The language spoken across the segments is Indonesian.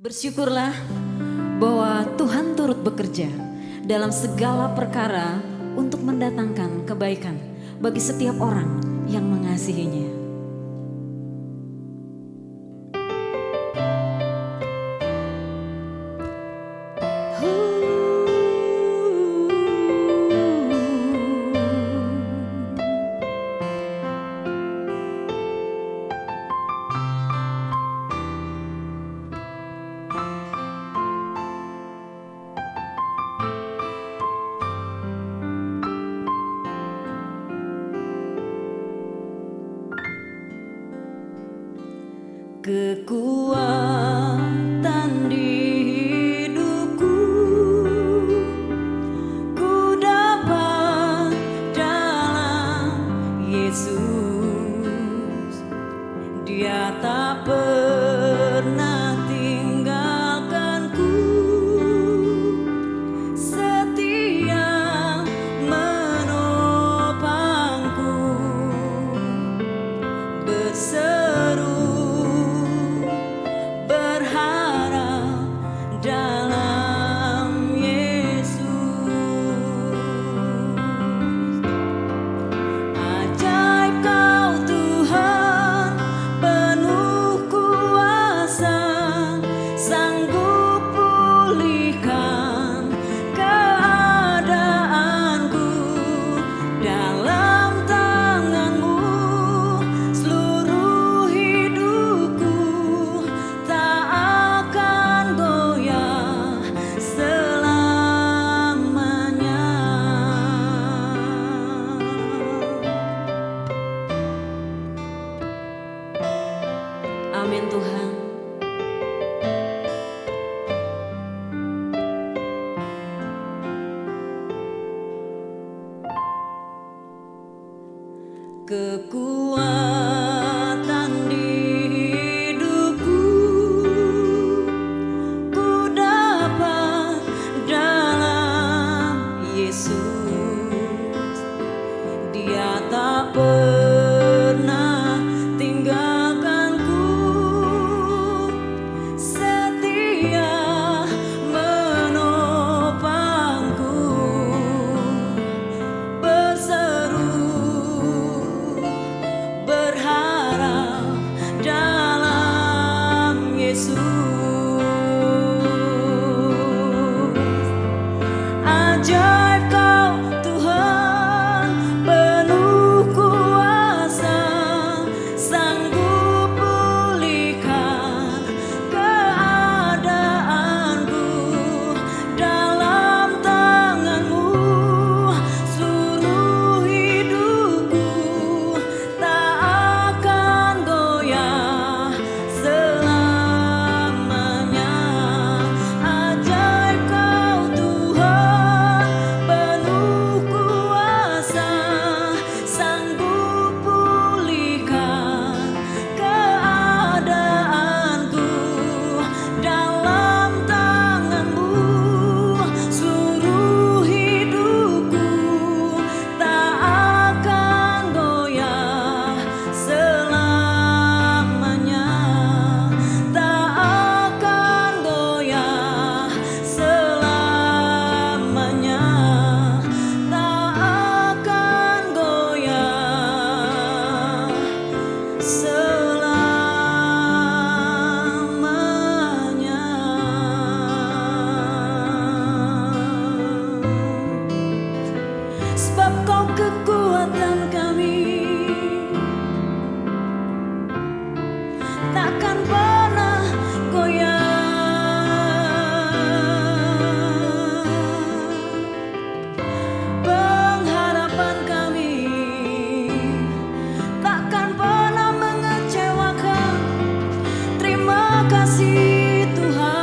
Bersyukurlah bahwa Tuhan turut bekerja dalam segala perkara untuk mendatangkan kebaikan bagi setiap orang yang mengasihinya. Kekuatan di hidupku ku dapat dalam Yesus. Dia tak pernah tinggalkanku, setia menopangku, berseru dalam Yesus. Ajaib Kau Tuhan, penuh kuasa, sanggup pulihkan keadaanku. Dalam tangan-Mu seluruh hidupku tak akan goyah selamanya. Amin Tuhan. Kekuatan di hidupku ku dapat dalam Yesus. Dia tak pernah tinggalkanku, setia menopangku, berseru berharap dalam Yesus. Ajaib Kau Tuhan, penuh kuasa, sanggup pulihkan keadaanku. Dalam tangan-Mu seluruh hidupku tak akan goyah selamanya. Ajaib Kau Tuhan, penuh kuasa, sanggup pulihkan keadaanku. Dalam tangan-Mu seluruh hidupku tak akan goyah selamanya, tak akan goyah selamanya, tak akan goyah selamanya. Sebab Kau kekuatan kami, takkan pernah goyah. Pengharapan kami takkan pernah mengecewakan. Terima kasih Tuhan.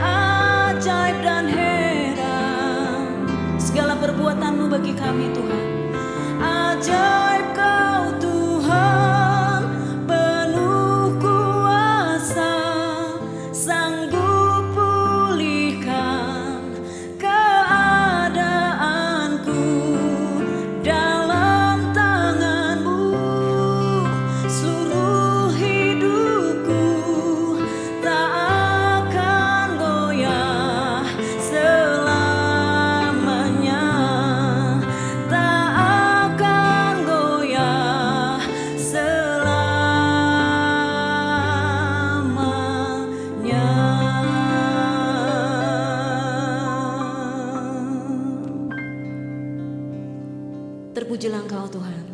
Ajaib dan heran segala perbuatan-Mu bagi kami Tuhan. Ajaib Kau Tuhan, penuh kuasa, sanggup pulihkan keadaanku. Dalam tangan-Mu seluruh hidup Terpujilah Engkau Tuhan.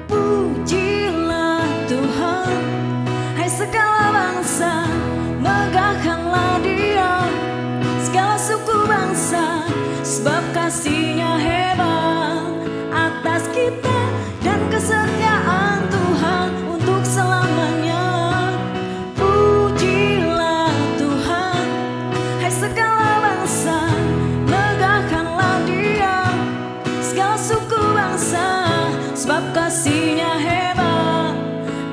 Pujilah Tuhan, hai segala bangsa, megahkanlah Dia, segala suku bangsa, sebab kasih-Nya hebat atas kita dan kesetiaan Tuhan untuk selamanya. Pujilah Tuhan, hai segala bangsa, megahkanlah Dia, segala suku bangsa, sebab kasih-Nya hebat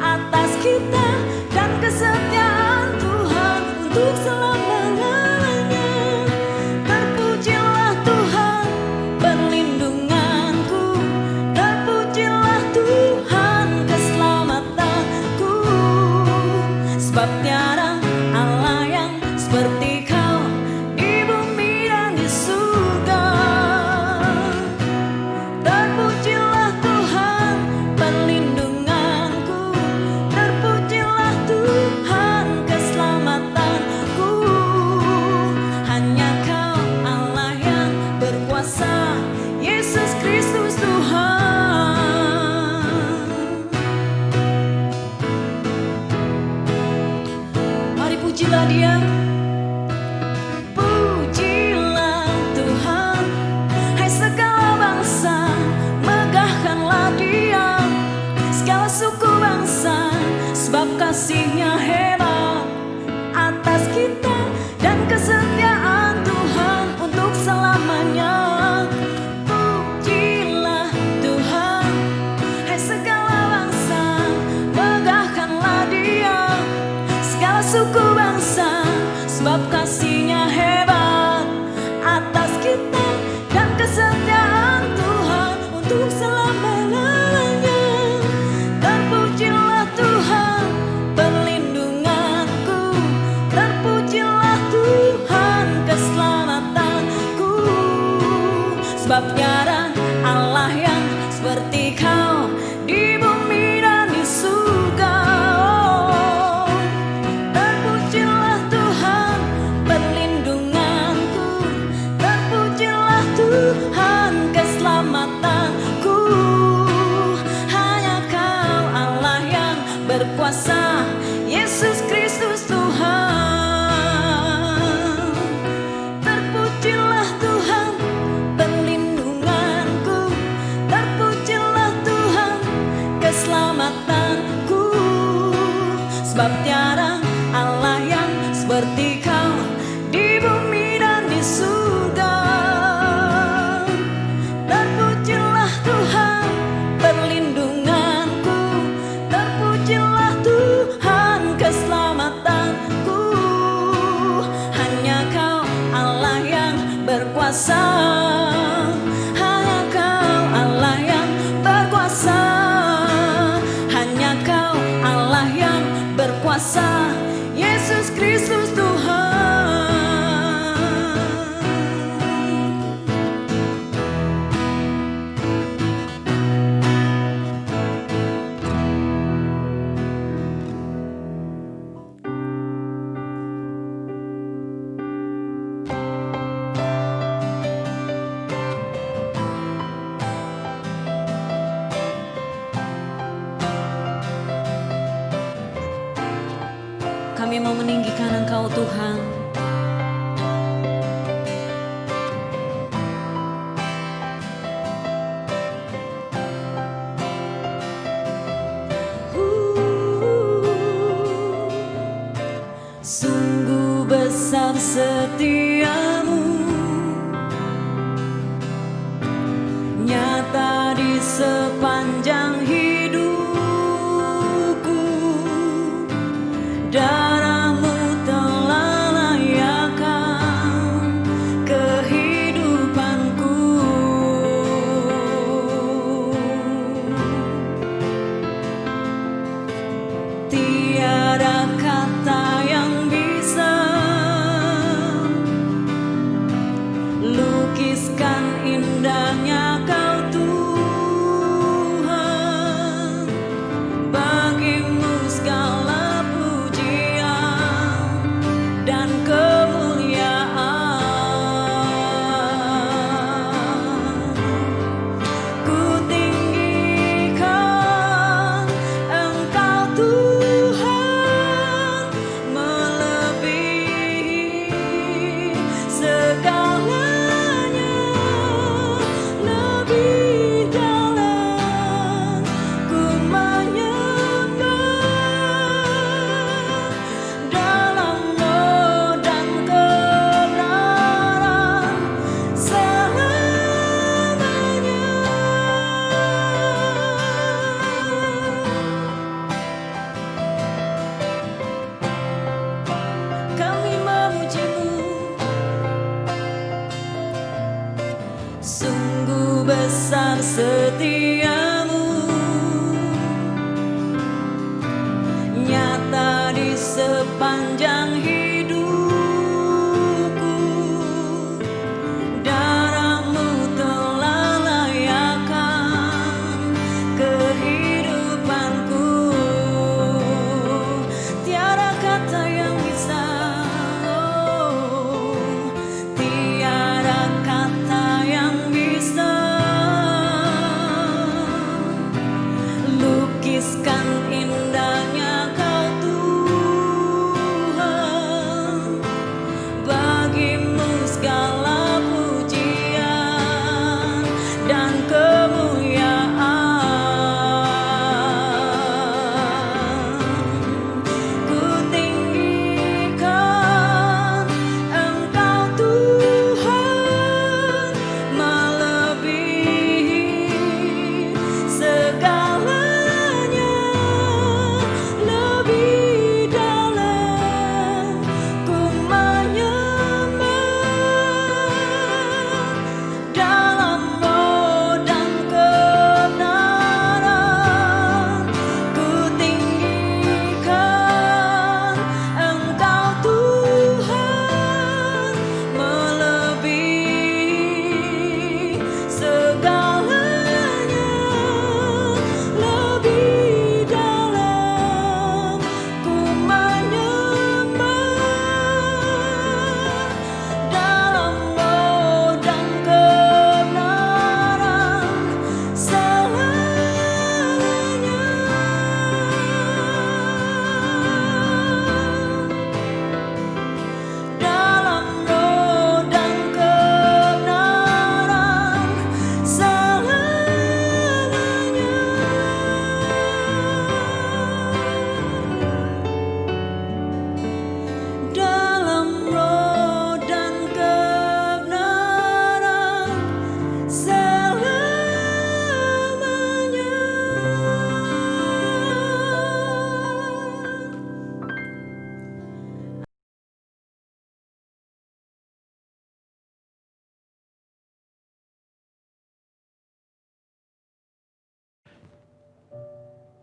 atas kita dan kesetiaan Tuhan untuk selama-lamanya. Terpujilah Tuhan, perlindunganku, terpujilah Tuhan, keselamatanku, sebab tiada Allah yang seperti Kau di bumi dan di surga. Terpujilah Tuhan, perlindunganku, terpujilah Tuhan, keselamatanku. Hanya Kau Allah yang berkuasa, Yesus Kristus Tuhan. Mari pujilah Dia. Pujilah Tuhan, hai segala bangsa, megahkanlah Dia, segala suku bangsa, sebab kasih-Nya hebat atas kita dan kesetiaan Tuhan untuk selamanya. Pujilah Tuhan, hai segala bangsa, megahkanlah Dia, segala suku bangsa, sebab kasih-Nya hebat atas kita dan kesetiaan Tuhan untuk selama-lamanya. Terpujilah Tuhan, perlindunganku, terpujilah Tuhan, keselamatanku, sebab tiada Allah yang seperti Kau di bumi dan di surga. Terpujilah Tuhan, perlindunganku, terpujilah Tuhan, keselamatanku. Hanya Kau Allah yang berkuasa, Yesus Kristus Tuhan. Terpujilah Tuhan, perlindunganku, terpujilah Tuhan, keselamatanku, sebab tiada Allah yang seperti Kau di bumi dan di surga. Terpujilah Tuhan, perlindunganku, terpujilah Tuhan, keselamatanku. Hanya Kau Allah yang berkuasa, hanya Kau Allah yang berkuasa, hanya Kau Allah yang berkuasa, Yesus Kristus Tuhan. Kami mau meninggikan Engkau Tuhan. Sungguh besar setiamu, nyata di sepanjang hidupku. Darahmu telah layakkan kehidupanku. Tiada kata yang bisa sepanjang hidupku. Darahmu telah layakkan kehidupanku. Tiada kata yang bisa, tiada kata yang bisa lukiskan indahnya Kau Tuhan. Bagimu segala pujian dan kemuliaan. Ku tinggikan Engkau Tuhan, melebihi segalanya. Lebih dalam ku menyembah, dalam roh dan kebenaran. Ku tinggikan Engkau Tuhan, melebihi segalanya. Lebih dalam ku menyembah, dalam roh dan kebenaran selamanya. Dalam roh dan kebenaran selamanya. Dalam roh dan kebenaran selamanya.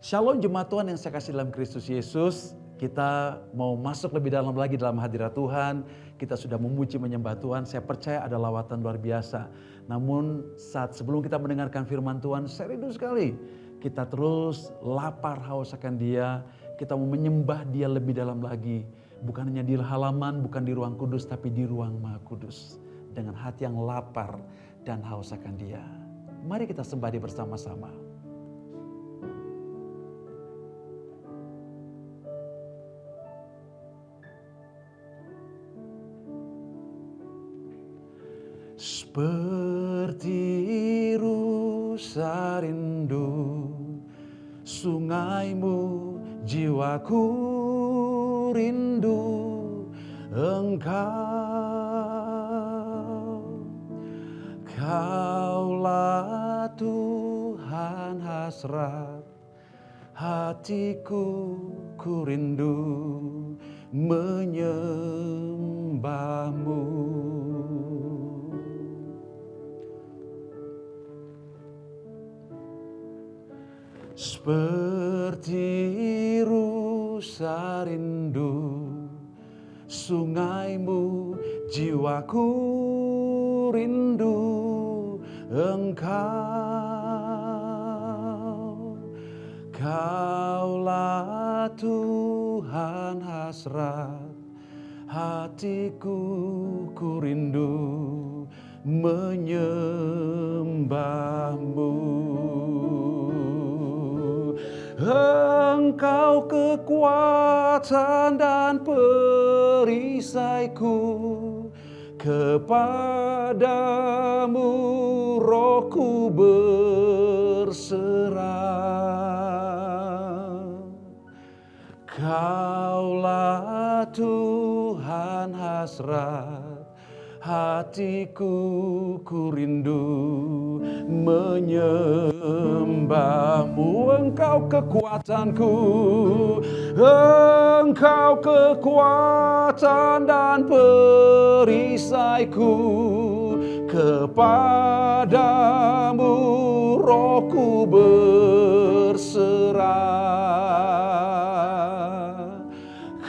Shalom jemaat Tuhan yang saya kasih dalam Kristus Yesus. Kita mau masuk lebih dalam lagi dalam hadirat Tuhan. Kita sudah memuji menyembah Tuhan. Saya percaya ada lawatan luar biasa. Namun sebelum kita mendengarkan firman Tuhan, saya rindu sekali. Kita terus lapar haus akan Dia. Kita mau menyembah Dia lebih dalam lagi. Bukan hanya di halaman, bukan di ruang kudus, tapi di ruang Maha Kudus. Dengan hati yang lapar dan haus akan Dia. Mari kita sembah Dia bersama-sama. Seperti rusa rindu sungaimu, jiwaku rindu Engkau. Kaulah Tuhan hasrat hatiku, ku rindu menyembahmu. Seperti rusa rindu sungaimu, jiwaku rindu Engkau. Kaulah Tuhan hasrat hatiku, ku rindu menyembahmu. Engkau kekuatan dan perisaiku, kepadamu rohku berserah. Kaulah Tuhan hasrat hatiku, ku rindu menyembahmu. Engkau kekuatanku, Engkau kekuatan dan perisaiku, kepadamu rohku berserah.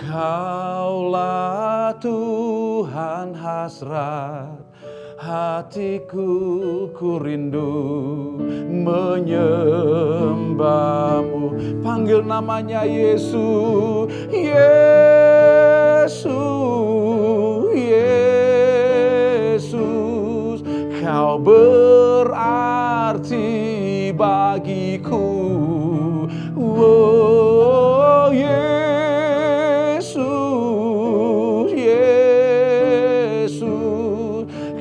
Kaulah Tuhan hasrat hatiku, ku rindu menyembahmu. Panggil namanya Yesus, Yesus, Yesus. Kau berarti bagiku, oh Yesus, Yesus.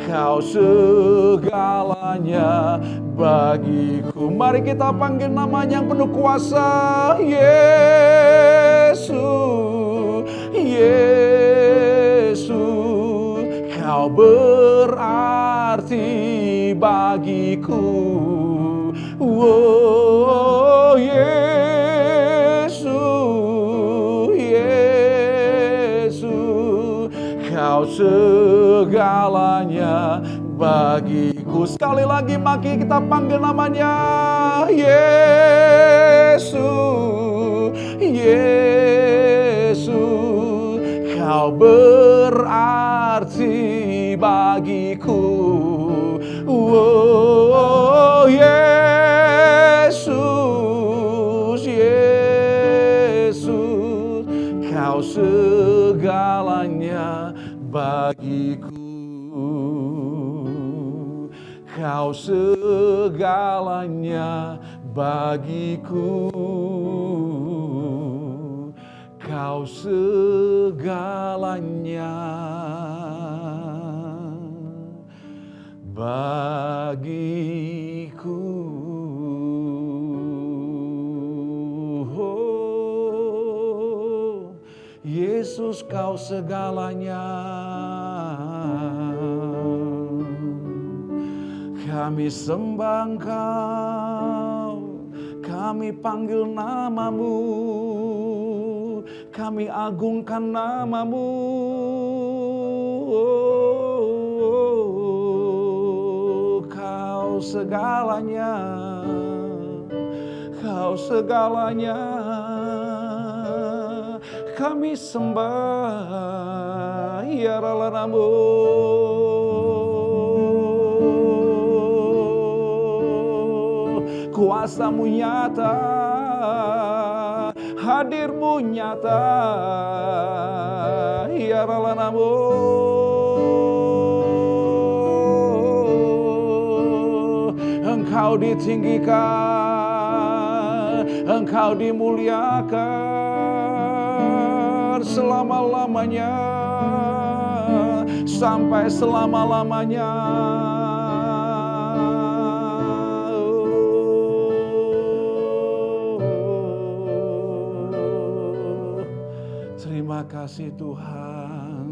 Kau segalanya bagiku. Mari kita panggil namanya yang penuh kuasa, Yesus, Yesus. Kau berarti bagiku, oh Yesus, Yesus. Kau segalanya bagiku. Sekali lagi mari kita panggil namanya, Yesus, Yesus. Kau berarti bagiku, oh Yesus, Yesus. Kau segalanya bagiku. Kau segalanya bagiku. Kau segalanya bagiku. Oh, Yesus, kau segalanya. Kami sembah Engkau, kami panggil namamu, kami agungkan namamu. Oh, kau segalanya, kau segalanya. Kami sembah, ya Ralanamu. Kuasamu nyata, hadirmu nyata, ya Ralanamu. Engkau ditinggikan, Engkau dimuliakan selama-lamanya, sampai selama-lamanya. Terima kasih Tuhan.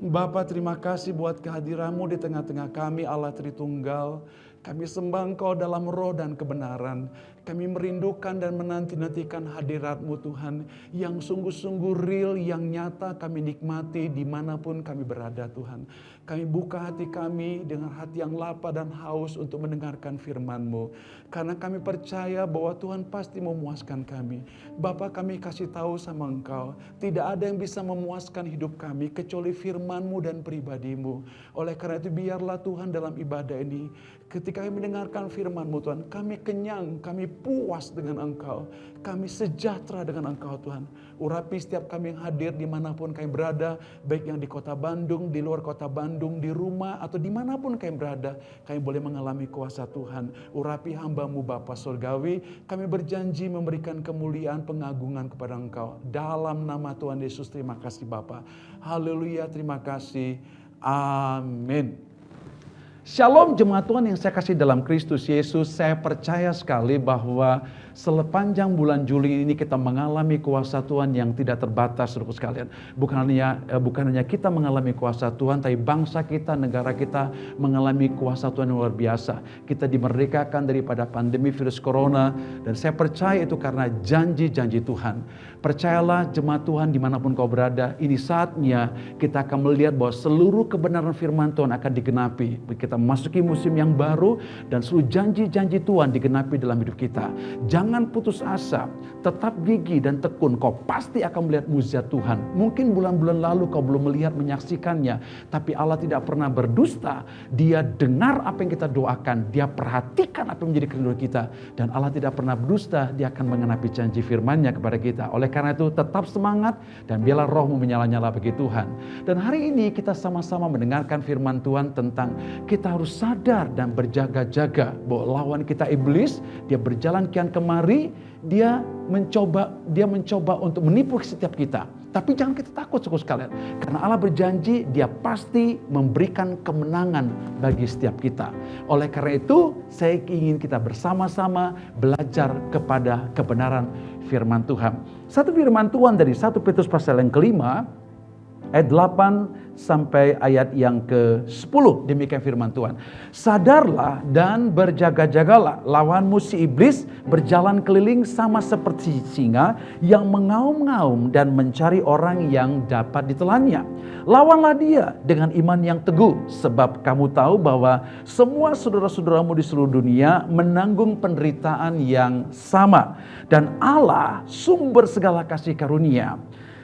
Bapa, terima kasih buat kehadiran-Mu di tengah-tengah kami, Allah Tritunggal. Kami sembah Engkau dalam roh dan kebenaran. Kami merindukan dan menanti-nantikan hadirat-Mu Tuhan, yang sungguh-sungguh real, yang nyata kami nikmati dimanapun kami berada Tuhan. Kami buka hati kami dengan hati yang lapar dan haus untuk mendengarkan firman-Mu. Karena kami percaya bahwa Tuhan pasti memuaskan kami. Bapa, kami kasih tahu sama Engkau, tidak ada yang bisa memuaskan hidup kami kecuali firman-Mu dan pribadi-Mu. Oleh karena itu biarlah Tuhan dalam ibadah ini, ketika kami mendengarkan firman-Mu Tuhan, kami kenyang, kami puas dengan Engkau. Kami sejahtera dengan Engkau Tuhan. Urapi setiap kami yang hadir dimanapun kami berada, baik yang di kota Bandung, di luar kota Bandung, di rumah, atau dimanapun kami berada, kami boleh mengalami kuasa Tuhan. Urapi hamba-Mu Bapa Surgawi, kami berjanji memberikan kemuliaan, pengagungan kepada Engkau. Dalam nama Tuhan Yesus, terima kasih Bapa. Haleluya, terima kasih. Amin. Shalom jemaat Tuhan yang saya kasih dalam Kristus Yesus. Saya percaya sekali bahwa sepanjang bulan Juli ini kita mengalami kuasa Tuhan yang tidak terbatas, saudara sekalian. Bukan hanya kita mengalami kuasa Tuhan, tapi bangsa kita, negara kita mengalami kuasa Tuhan yang luar biasa. Kita dimerdekakan daripada pandemi virus corona, dan saya percaya itu karena janji-janji Tuhan. Percayalah jemaat Tuhan dimanapun kau berada, ini saatnya kita akan melihat bahwa seluruh kebenaran firman Tuhan akan digenapi. Kita kita memasuki musim yang baru dan seluruh janji-janji Tuhan digenapi dalam hidup kita. Jangan putus asa, tetap gigih dan tekun. Kau pasti akan melihat mujizat Tuhan. Mungkin bulan-bulan lalu kau belum melihat, menyaksikannya, tapi Allah tidak pernah berdusta. Dia dengar apa yang kita doakan, Dia perhatikan apa yang menjadi kerinduan kita, dan Allah tidak pernah berdusta. Dia akan mengenapi janji firman-Nya kepada kita. Oleh karena itu tetap semangat dan biarlah rohmu menyala-nyala bagi Tuhan. Dan hari ini kita sama-sama mendengarkan firman Tuhan tentang kita harus sadar dan berjaga-jaga bahwa lawan kita iblis, dia berjalan kian kemari, dia mencoba untuk menipu setiap kita. Tapi jangan kita takut saudara sekalian, karena Allah berjanji Dia pasti memberikan kemenangan bagi setiap kita. Oleh karena itu saya ingin kita bersama-sama belajar kepada kebenaran firman Tuhan. Satu firman Tuhan dari 1 Petrus pasal yang kelima ayat 8 sampai ayat yang ke-10. Demikian firman Tuhan. Sadarlah dan berjaga-jagalah, lawanmu si iblis berjalan keliling sama seperti singa yang mengaum-ngaum dan mencari orang yang dapat ditelannya. Lawanlah dia dengan iman yang teguh, sebab kamu tahu bahwa semua saudara-saudaramu di seluruh dunia menanggung penderitaan yang sama. Dan Allah, sumber segala kasih karunia,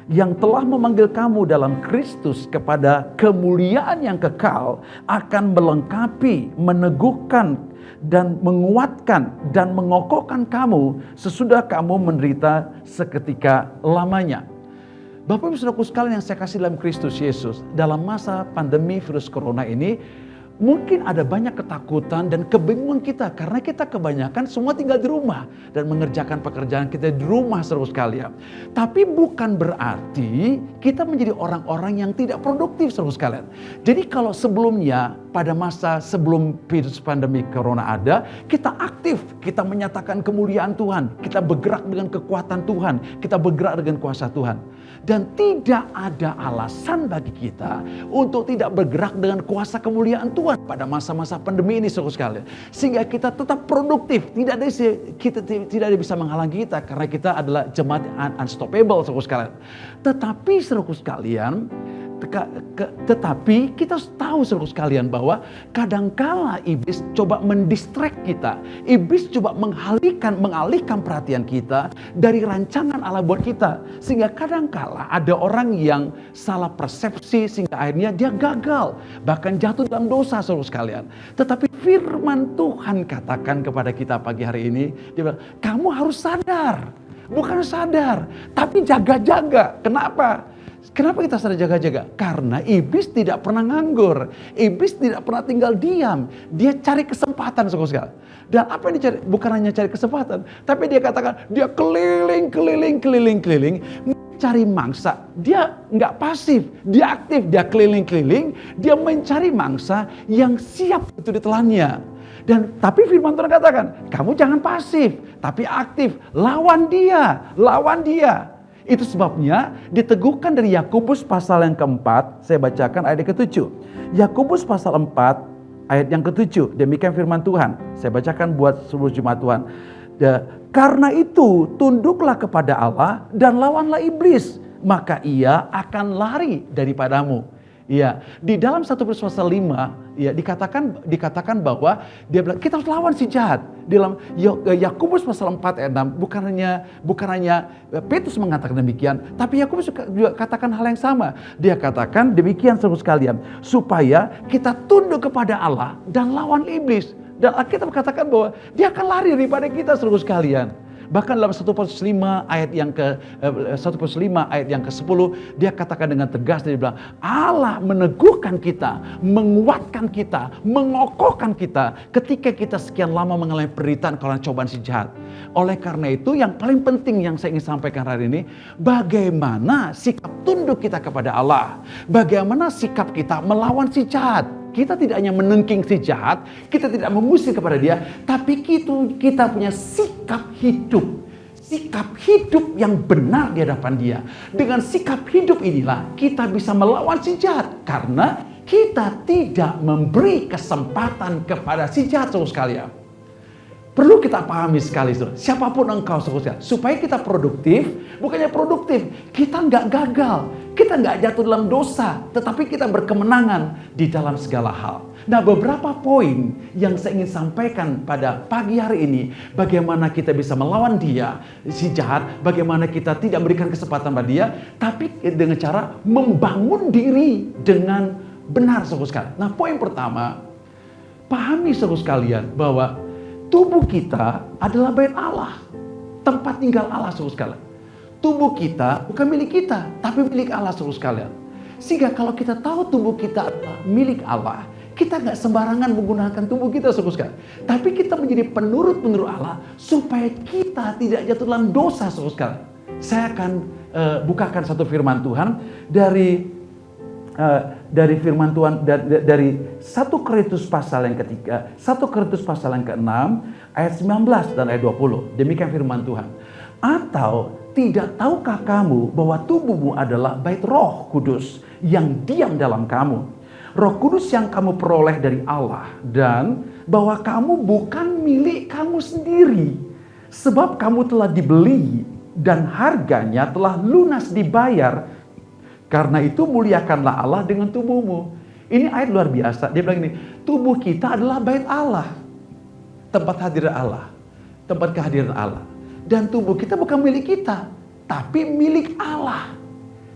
yang telah memanggil kamu dalam Kristus kepada kemuliaan yang kekal, akan melengkapi, meneguhkan, dan menguatkan dan mengokohkan kamu sesudah kamu menderita seketika lamanya. Bapak Ibu Saudaraku sekalian yang saya kasih dalam Kristus Yesus, dalam masa pandemi virus corona ini, mungkin ada banyak ketakutan dan kebingungan kita karena kita kebanyakan semua tinggal di rumah dan mengerjakan pekerjaan kita di rumah saudara sekalian. Tapi bukan berarti kita menjadi orang-orang yang tidak produktif saudara sekalian. Jadi kalau sebelumnya pada masa sebelum virus pandemi corona ada, kita aktif, kita menyatakan kemuliaan Tuhan, kita bergerak dengan kekuatan Tuhan, kita bergerak dengan kuasa Tuhan. Dan tidak ada alasan bagi kita untuk tidak bergerak dengan kuasa kemuliaan Tuhan pada masa-masa pandemi ini saudara sekalian. Sehingga kita tetap produktif, tidak ada bisa menghalangi kita karena kita adalah jemaat unstoppable saudara sekalian. Tetapi saudara sekalian, tetapi kita tahu saudara sekalian bahwa kadangkala iblis coba mendistract kita. Iblis coba mengalihkan perhatian kita dari rancangan Allah buat kita. Sehingga kadangkala ada orang yang salah persepsi sehingga akhirnya dia gagal. Bahkan jatuh dalam dosa saudara sekalian. Tetapi firman Tuhan katakan kepada kita pagi hari ini. Dia bilang, kamu harus sadar. Bukan sadar, tapi jaga-jaga. Kenapa? Kenapa kita sadar jaga-jaga? Karena iblis tidak pernah nganggur. Iblis tidak pernah tinggal diam. Dia cari kesempatan saudara. Dan apa yang dicari? Bukan hanya cari kesempatan. Tapi dia katakan, dia keliling, cari mangsa. Dia nggak pasif, dia aktif, dia keliling-keliling, dia mencari mangsa yang siap itu ditelannya. Tapi firman Tuhan katakan, kamu jangan pasif, tapi aktif, lawan dia. Itu sebabnya diteguhkan dari Yakobus pasal yang keempat, saya bacakan ayat yang ke-7. Yakobus pasal 4 ayat yang ke-7, demikian firman Tuhan. Saya bacakan buat seluruh jemaat Tuhan. Karena itu tunduklah kepada Allah dan lawanlah iblis, maka ia akan lari daripadamu. Ya, di dalam 1 Petrus pasal 5 ya dikatakan bahwa dia bilang kita harus lawan si jahat. Dalam Yakobus pasal 4 ayat 6 bukan hanya Petrus mengatakan demikian, tapi Yakobus juga katakan hal yang sama. Dia katakan demikian saudara sekalian, supaya kita tunduk kepada Allah dan lawan iblis. Dan Alkitab katakan bahwa dia akan lari daripada kita saudara sekalian. Bahkan dalam 1 Petrus 5 ayat yang ke-10 dia katakan dengan tegas, dia bilang Allah meneguhkan kita, menguatkan kita, mengokohkan kita ketika kita sekian lama mengalami penderitaan karena cobaan si jahat. Oleh karena itu yang paling penting yang saya ingin sampaikan hari ini, bagaimana sikap tunduk kita kepada Allah, bagaimana sikap kita melawan si jahat. Kita tidak hanya menengking si jahat, kita tidak mengusir kepada dia, tapi kita punya sikap hidup. Sikap hidup yang benar di hadapan dia. Dengan sikap hidup inilah kita bisa melawan si jahat. Karena kita tidak memberi kesempatan kepada si jahat saudara sekalian. Perlu kita pahami sekali saudara, siapapun engkau saudara sekalian, supaya kita produktif, bukannya produktif, kita nggak gagal. Kita nggak jatuh dalam dosa, tetapi kita berkemenangan di dalam segala hal. Nah, beberapa poin yang saya ingin sampaikan pada pagi hari ini, bagaimana kita bisa melawan dia, si jahat, bagaimana kita tidak berikan kesempatan pada dia, tapi dengan cara membangun diri dengan benar, saudara sekalian. Nah, poin pertama, pahami saudara sekalian bahwa tubuh kita adalah bait Allah, tempat tinggal Allah, saudara sekalian. Tubuh kita bukan milik kita, tapi milik Allah, saudara sekalian. Sehingga kalau kita tahu tubuh kita adalah milik Allah, kita nggak sembarangan menggunakan tubuh kita, saudara sekalian. Tapi kita menjadi penurut-penurut Allah supaya kita tidak jatuh dalam dosa, saudara sekalian. Saya akan bukakan satu firman Tuhan dari firman Tuhan dari 1 Korintus pasal yang ketiga, 1 Korintus pasal yang ke-6 ayat 19 dan ayat 20. Demikian firman Tuhan. Atau tidak tahukah kamu bahwa tubuhmu adalah bait Roh Kudus yang diam dalam kamu? Roh Kudus yang kamu peroleh dari Allah, dan bahwa kamu bukan milik kamu sendiri, sebab kamu telah dibeli dan harganya telah lunas dibayar. Karena itu muliakanlah Allah dengan tubuhmu. Ini ayat luar biasa. Dia bilang ini, tubuh kita adalah bait Allah, tempat hadirat Allah, tempat kehadiran Allah. Dan tubuh kita bukan milik kita, tapi milik Allah.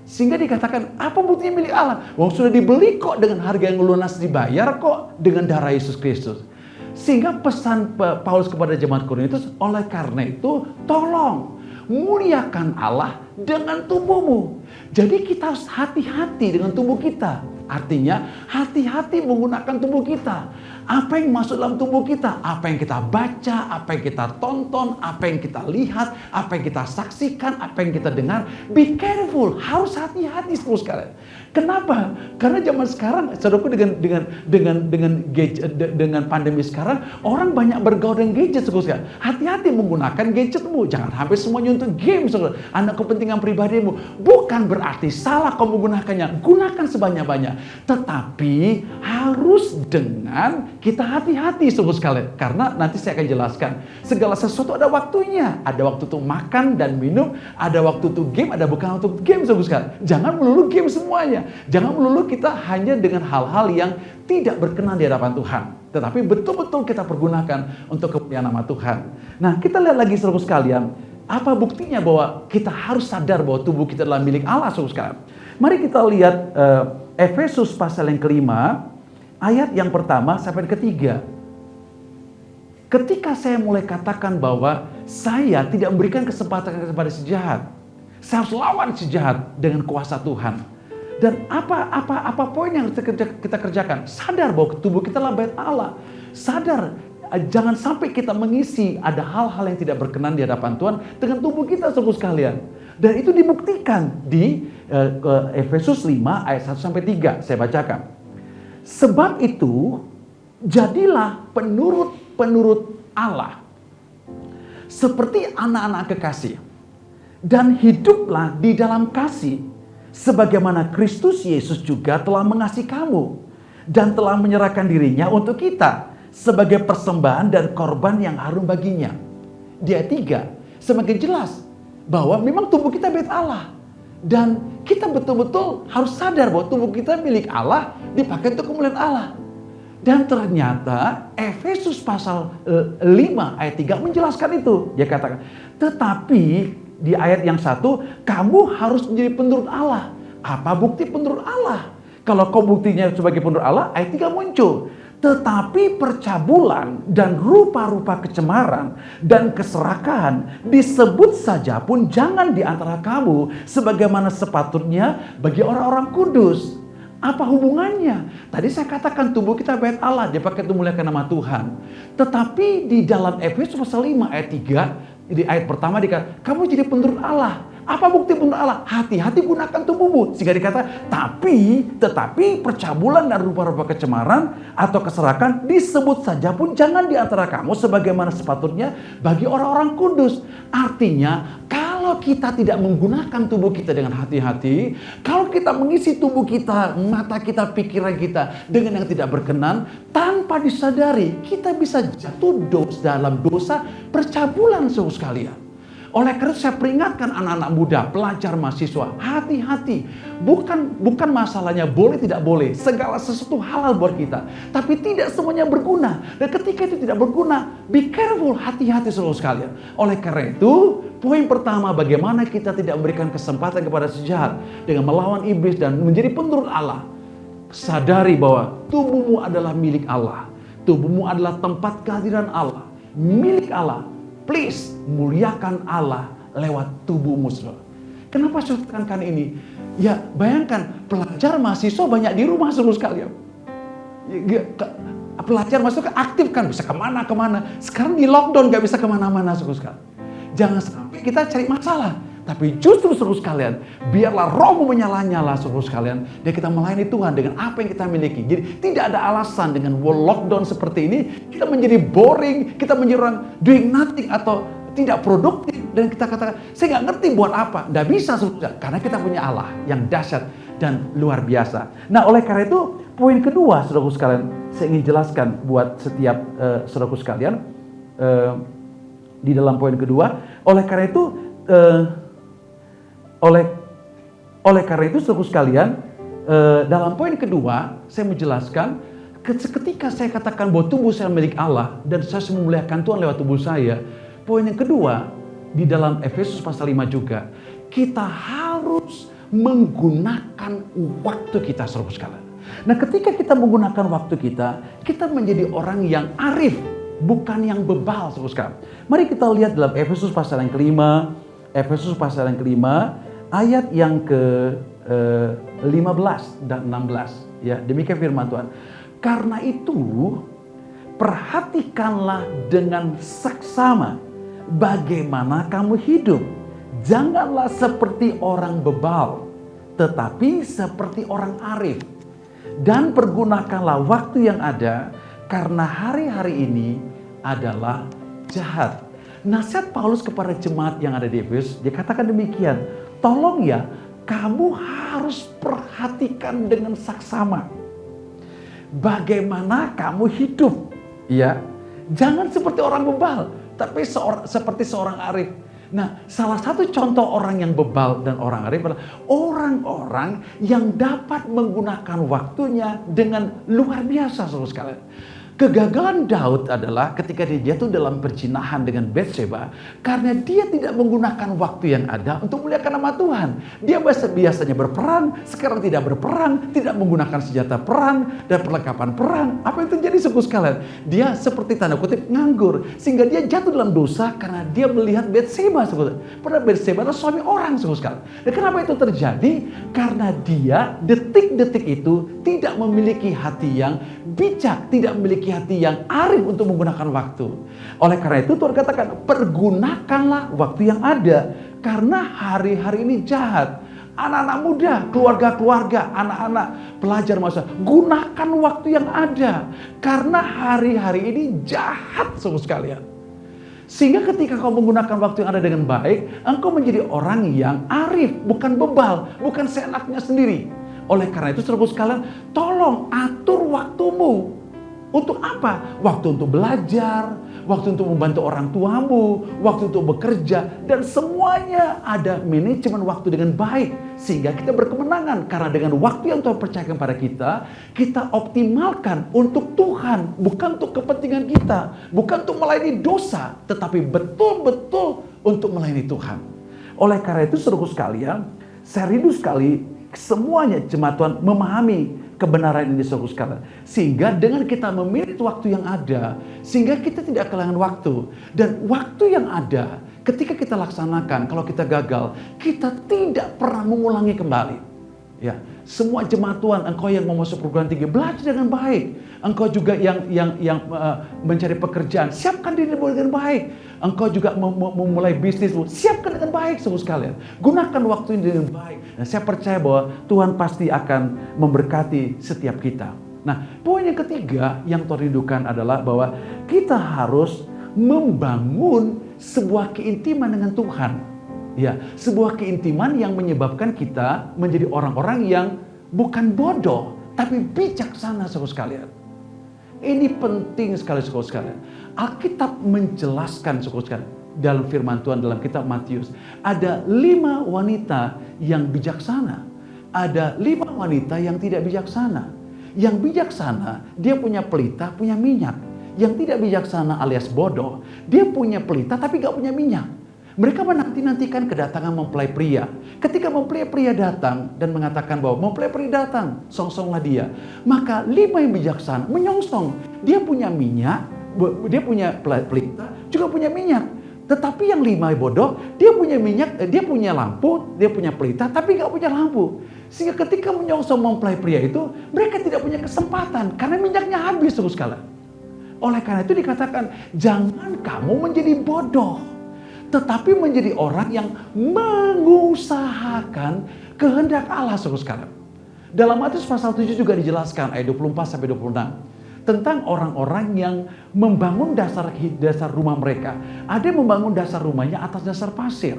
Sehingga dikatakan, apa buktinya milik Allah? Wong sudah dibeli kok dengan harga yang lunas dibayar kok dengan darah Yesus Kristus. Sehingga pesan Paulus kepada jemaat Korintus, oleh karena itu tolong muliakan Allah dengan tubuhmu. Jadi kita harus hati-hati dengan tubuh kita. Artinya hati-hati menggunakan tubuh kita. Apa yang masuk dalam tubuh kita, apa yang kita baca, apa yang kita tonton, apa yang kita lihat, apa yang kita saksikan, apa yang kita dengar. Be careful, harus hati-hati terus sekalian. Kenapa? Karena zaman sekarang, saudaraku, dengan pandemi sekarang, orang banyak bergaul dengan gadget, saudara. Hati-hati menggunakan gadgetmu, jangan sampai semuanya untuk game, saudara. Anak kepentingan pribadimu, bukan berarti salah kau menggunakannya, gunakan sebanyak-banyak. Tetapi harus dengan kita hati-hati, saudara sekalian. Karena nanti saya akan jelaskan, segala sesuatu ada waktunya. Ada waktu untuk makan dan minum, ada waktu untuk game, ada bukan untuk game, saudara sekalian. Jangan melulu game semuanya. Jangan melulu kita hanya dengan hal-hal yang tidak berkenan di hadapan Tuhan. Tetapi betul-betul kita pergunakan untuk kemuliaan nama Tuhan. Nah, kita lihat lagi, saudara sekalian, apa buktinya bahwa kita harus sadar bahwa tubuh kita adalah milik Allah, saudara sekalian. Mari kita lihat Efesus pasal yang kelima, ayat yang pertama sampai yang ketiga. Ketika saya mulai katakan bahwa saya tidak memberikan kesempatan kepada si jahat, saya harus lawan si jahat dengan kuasa Tuhan. Dan apa poin yang kita kerjakan? Sadar bahwa tubuh kita adalah bait Allah. Sadar, jangan sampai kita mengisi ada hal-hal yang tidak berkenan di hadapan Tuhan dengan tubuh kita, saudara sekalian. Dan itu dibuktikan di Efesus 5 ayat 1 sampai 3. Saya bacakan. Sebab itu, jadilah penurut Allah seperti anak-anak kekasih, dan hiduplah di dalam kasih, sebagaimana Kristus Yesus juga telah mengasihi kamu dan telah menyerahkan dirinya untuk kita sebagai persembahan dan korban yang harum baginya. Di ayat 3 semakin jelas bahwa memang tubuh kita bait Allah, dan kita betul-betul harus sadar bahwa tubuh kita milik Allah, dipakai untuk kemuliaan Allah. Dan ternyata Efesus pasal 5 ayat 3 menjelaskan itu. Dia katakan, tetapi di ayat yang 1, kamu harus menjadi penurut Allah. Apa bukti penurut Allah? Kalau kau buktinya sebagai penurut Allah, ayat 3 muncul. Tetapi percabulan dan rupa-rupa kecemaran dan keserakahan disebut saja pun jangan di antara kamu sebagaimana sepatutnya bagi orang-orang kudus. Apa hubungannya? Tadi saya katakan tubuh kita bait Allah, dipakai untuk memuliakan nama Tuhan. Tetapi di dalam Efesus pasal 5 ayat 3, di ayat pertama dikatakan, kamu jadi penurut Allah. Apa bukti penurut Allah? Hati-hati gunakan tubuhmu. Sehingga dikata, tetapi percabulan dan rupa-rupa kecemaran atau keserakan disebut saja pun jangan di antara kamu sebagaimana sepatutnya bagi orang-orang kudus. Artinya, kalau kita tidak menggunakan tubuh kita dengan hati-hati, kalau kita mengisi tubuh kita, mata kita, pikiran kita dengan yang tidak berkenan, tanpa disadari kita bisa jatuh dalam dosa percabulan, saudara sekalian. Oleh karena itu saya peringatkan anak-anak muda, pelajar, mahasiswa, hati-hati. Bukan masalahnya boleh tidak boleh, segala sesuatu halal buat kita. Tapi tidak semuanya berguna. Dan ketika itu tidak berguna, be careful, hati-hati saudara sekalian. Oleh karena itu, poin pertama, bagaimana kita tidak memberikan kesempatan kepada si jahat dengan melawan iblis dan menjadi penurut Allah. Sadari bahwa tubuhmu adalah milik Allah. Tubuhmu adalah tempat kehadiran Allah, milik Allah. Please, muliakan Allah lewat tubuhmu, saudara. Kenapa saya tekankan ini? Ya, bayangkan pelajar mahasiswa banyak di rumah saudara sekalian. Pelajar mahasiswa aktif kan, bisa kemana-kemana. Sekarang di lockdown gak bisa kemana-mana saudara sekalian. Jangan sampai kita cari masalah. Tapi justru saudara sekalian, biarlah rohmu menyala-nyala saudara sekalian. Dan kita melayani Tuhan dengan apa yang kita miliki. Jadi tidak ada alasan dengan lockdown seperti ini, kita menjadi boring, kita menjadi orang doing nothing atau tidak produktif. Dan kita katakan, saya nggak ngerti buat apa. Nggak bisa saudara, karena kita punya Allah yang dahsyat dan luar biasa. Nah oleh karena itu, poin kedua saudaraku sekalian, saya ingin jelaskan buat setiap saudaraku sekalian. Di dalam poin kedua, oleh karena itu, oleh karena itu saudaraku sekalian, dalam poin kedua saya menjelaskan ketika saya katakan bahwa tubuh saya milik Allah dan saya memuliakan Tuhan lewat tubuh saya. Poin yang kedua di dalam Efesus pasal 5 juga, kita harus menggunakan waktu kita saudaraku sekalian. Nah ketika kita menggunakan waktu kita menjadi orang yang arif, bukan yang bebal saudaraku sekalian. Mari kita lihat dalam Efesus pasal yang kelima, Efesus pasal yang kelima, ayat yang ke-15 dan 16. Ya, demikian firman Tuhan. Karena itu, perhatikanlah dengan seksama bagaimana kamu hidup. Janganlah seperti orang bebal, tetapi seperti orang arif. Dan pergunakanlah waktu yang ada, karena hari-hari ini adalah jahat. Nasihat Paulus kepada jemaat yang ada di Efesus, dia katakan demikian. Tolong ya, kamu harus perhatikan dengan saksama bagaimana kamu hidup. Ya, jangan seperti orang bebal, tapi seperti seorang arif. Nah, salah satu contoh orang yang bebal dan orang arif adalah orang-orang yang dapat menggunakan waktunya dengan luar biasa, saudara sekalian. Kegagalan Daud adalah ketika dia jatuh dalam perzinahan dengan Bathsheba karena dia tidak menggunakan waktu yang ada untuk memuliakan nama Tuhan. Dia biasanya berperang, sekarang tidak berperang, tidak menggunakan senjata perang dan perlengkapan perang. Apa yang terjadi saudara sekalian? Dia seperti tanda kutip nganggur sehingga dia jatuh dalam dosa karena dia melihat Bathsheba, saudara. Padahal Bathsheba adalah suami orang, saudara sekalian. Dan kenapa itu terjadi? Karena dia detik-detik itu tidak memiliki hati yang bijak, tidak memiliki hati yang arif untuk menggunakan waktu. Oleh karena itu Tuhan katakan, pergunakanlah waktu yang ada. Karena hari-hari ini jahat. Anak-anak muda, keluarga-keluarga, anak-anak, pelajar masa, gunakan waktu yang ada. Karena hari-hari ini jahat saudara sekalian. Sehingga ketika kau menggunakan waktu yang ada dengan baik, engkau menjadi orang yang arif, bukan bebal, bukan seenaknya sendiri. Oleh karena itu saudara sekalian, tolong atur waktumu. Untuk apa? Waktu untuk belajar, waktu untuk membantu orang tuamu, waktu untuk bekerja, dan semuanya ada manajemen waktu dengan baik. Sehingga kita berkemenangan, karena dengan waktu yang Tuhan percayakan pada kita optimalkan untuk Tuhan, bukan untuk kepentingan kita, bukan untuk melayani dosa, tetapi betul-betul untuk melayani Tuhan. Oleh karena itu saudara sekalian, saya rindu sekali semuanya jemaat Tuhan memahami kebenaran ini saudara sekalian. Sehingga dengan kita memilih waktu yang ada, sehingga kita tidak kehilangan waktu. Dan waktu yang ada, ketika kita laksanakan, kalau kita gagal, kita tidak pernah mengulangi kembali. Ya, semua jemaat Tuhan, engkau yang mau masuk perguruan tinggi, belajar dengan baik. Engkau juga yang mencari pekerjaan, siapkan diri dengan baik. Engkau juga memulai bisnis, siapkan dengan baik saudara sekalian. Gunakan waktu ini dengan baik. Dan saya percaya bahwa Tuhan pasti akan memberkati setiap kita. Nah, poin yang ketiga yang Tuhan rindukan adalah bahwa kita harus membangun sebuah keintiman dengan Tuhan. Ya, sebuah keintiman yang menyebabkan kita menjadi orang-orang yang bukan bodoh, tapi bijaksana saudara sekalian. Ini penting sekali saudara sekalian. Alkitab menjelaskan saudara sekalian, dalam firman Tuhan dalam kitab Matius. Ada 5 wanita yang bijaksana. Ada 5 wanita yang tidak bijaksana. Yang bijaksana, dia punya pelita, punya minyak. Yang tidak bijaksana alias bodoh, dia punya pelita tapi gak punya minyak. Mereka menanti-nantikan kedatangan mempelai pria. Ketika mempelai pria datang dan mengatakan bahwa mempelai pria datang, songsonglah dia. Maka 5 yang bijaksana menyongsong. Dia punya minyak, dia punya pelita, juga punya minyak. Tetapi yang 5 bodoh, dia punya minyak, dia punya lampu, dia punya pelita, tapi gak punya lampu. Sehingga ketika menyongsong mempelai pria itu, mereka tidak punya kesempatan karena minyaknya habis terus sekalian. Oleh karena itu dikatakan, jangan kamu menjadi bodoh, tetapi menjadi orang yang mengusahakan kehendak Allah terus sekalian. Dalam Matius pasal 7 juga dijelaskan ayat 24 sampai 26. Tentang orang-orang yang membangun dasar rumah mereka. Ada yang membangun dasar rumahnya atas dasar pasir.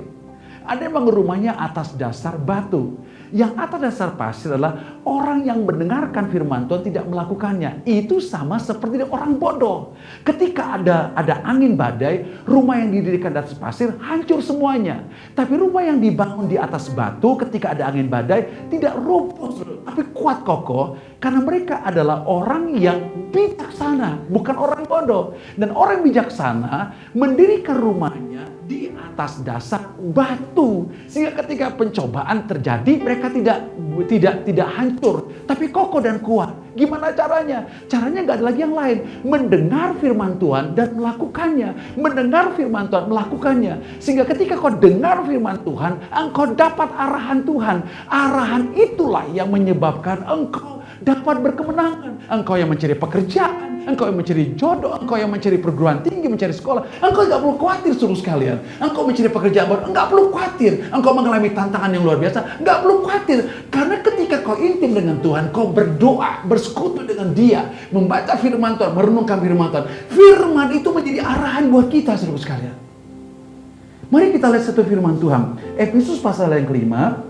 Ada yang membangun rumahnya atas dasar batu. Yang atas dasar pasir adalah orang yang mendengarkan firman Tuhan tidak melakukannya. Itu sama seperti orang bodoh. Ketika ada angin badai, rumah yang didirikan di atas pasir hancur semuanya. Tapi rumah yang dibangun di atas batu ketika ada angin badai tidak roboh, tapi kuat kokoh. Karena mereka adalah orang yang bijaksana, bukan orang bodoh. Dan orang bijaksana mendirikan rumahnya di atas dasar batu. Sehingga ketika pencobaan terjadi, mereka tidak hancur, tapi kokoh dan kuat. Gimana caranya? Caranya nggak ada lagi yang lain. Mendengar firman Tuhan dan melakukannya. Mendengar firman Tuhan, melakukannya. Sehingga ketika kau dengar firman Tuhan, engkau dapat arahan Tuhan. Arahan itulah yang menyebabkan engkau dapat berkemenangan. Engkau yang mencari pekerjaan, engkau yang mencari jodoh, engkau yang mencari perguruan tinggi, mencari sekolah, engkau nggak perlu khawatir seluruh sekalian. Engkau mencari pekerjaan baru, nggak perlu khawatir. Engkau mengalami tantangan yang luar biasa, nggak perlu khawatir. Karena ketika kau intim dengan Tuhan, kau berdoa, bersekutu dengan Dia, membaca firman Tuhan, merenungkan firman Tuhan. Firman itu menjadi arahan buat kita seluruh sekalian. Mari kita lihat satu firman Tuhan. Efesus pasal yang kelima,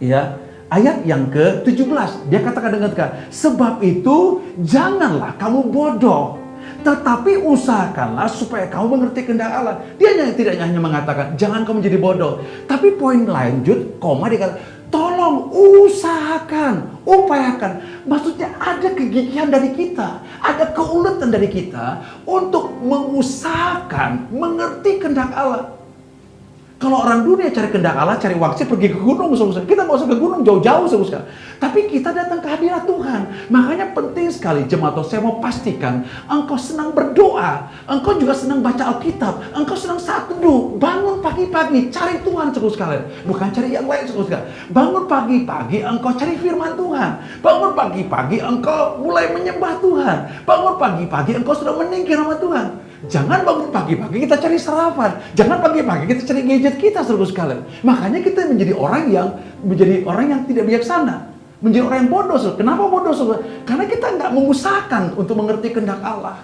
ya. Ayat yang ke-17, dia katakan dengan tegas, sebab itu janganlah kamu bodoh, tetapi usahakanlah supaya kamu mengerti kehendak Allah. Dia tidak hanya mengatakan, jangan kamu menjadi bodoh. Tapi poin lanjut, koma dia kata, tolong usahakan, upayakan. Maksudnya ada kegigihan dari kita, ada keuletan dari kita untuk mengusahakan mengerti kehendak Allah. Kalau orang dunia cari kehendak Allah, cari waktu pergi ke gunung, saudara. Kita nggak usah ke gunung jauh-jauh, saudara. Tapi kita datang ke hadirat Tuhan. Makanya penting sekali jemaat, saya mau pastikan engkau senang berdoa, engkau juga senang baca Alkitab, engkau senang saat teduh, bangun pagi-pagi cari Tuhan, saudara sekalian. Bukan cari yang lain, saudara sekalian. Bangun pagi-pagi engkau cari firman Tuhan. Bangun pagi-pagi engkau mulai menyembah Tuhan. Bangun pagi-pagi engkau sudah meninggi nama Tuhan. Jangan bangun pagi-pagi kita cari sarapan. Jangan pagi-pagi kita cari gadget kita, saudara sekalian. Makanya kita menjadi orang yang tidak bijaksana. Menjadi orang yang bodoh, saudara. Kenapa bodoh, saudara? Karena kita nggak mengusahakan untuk mengerti kehendak Allah.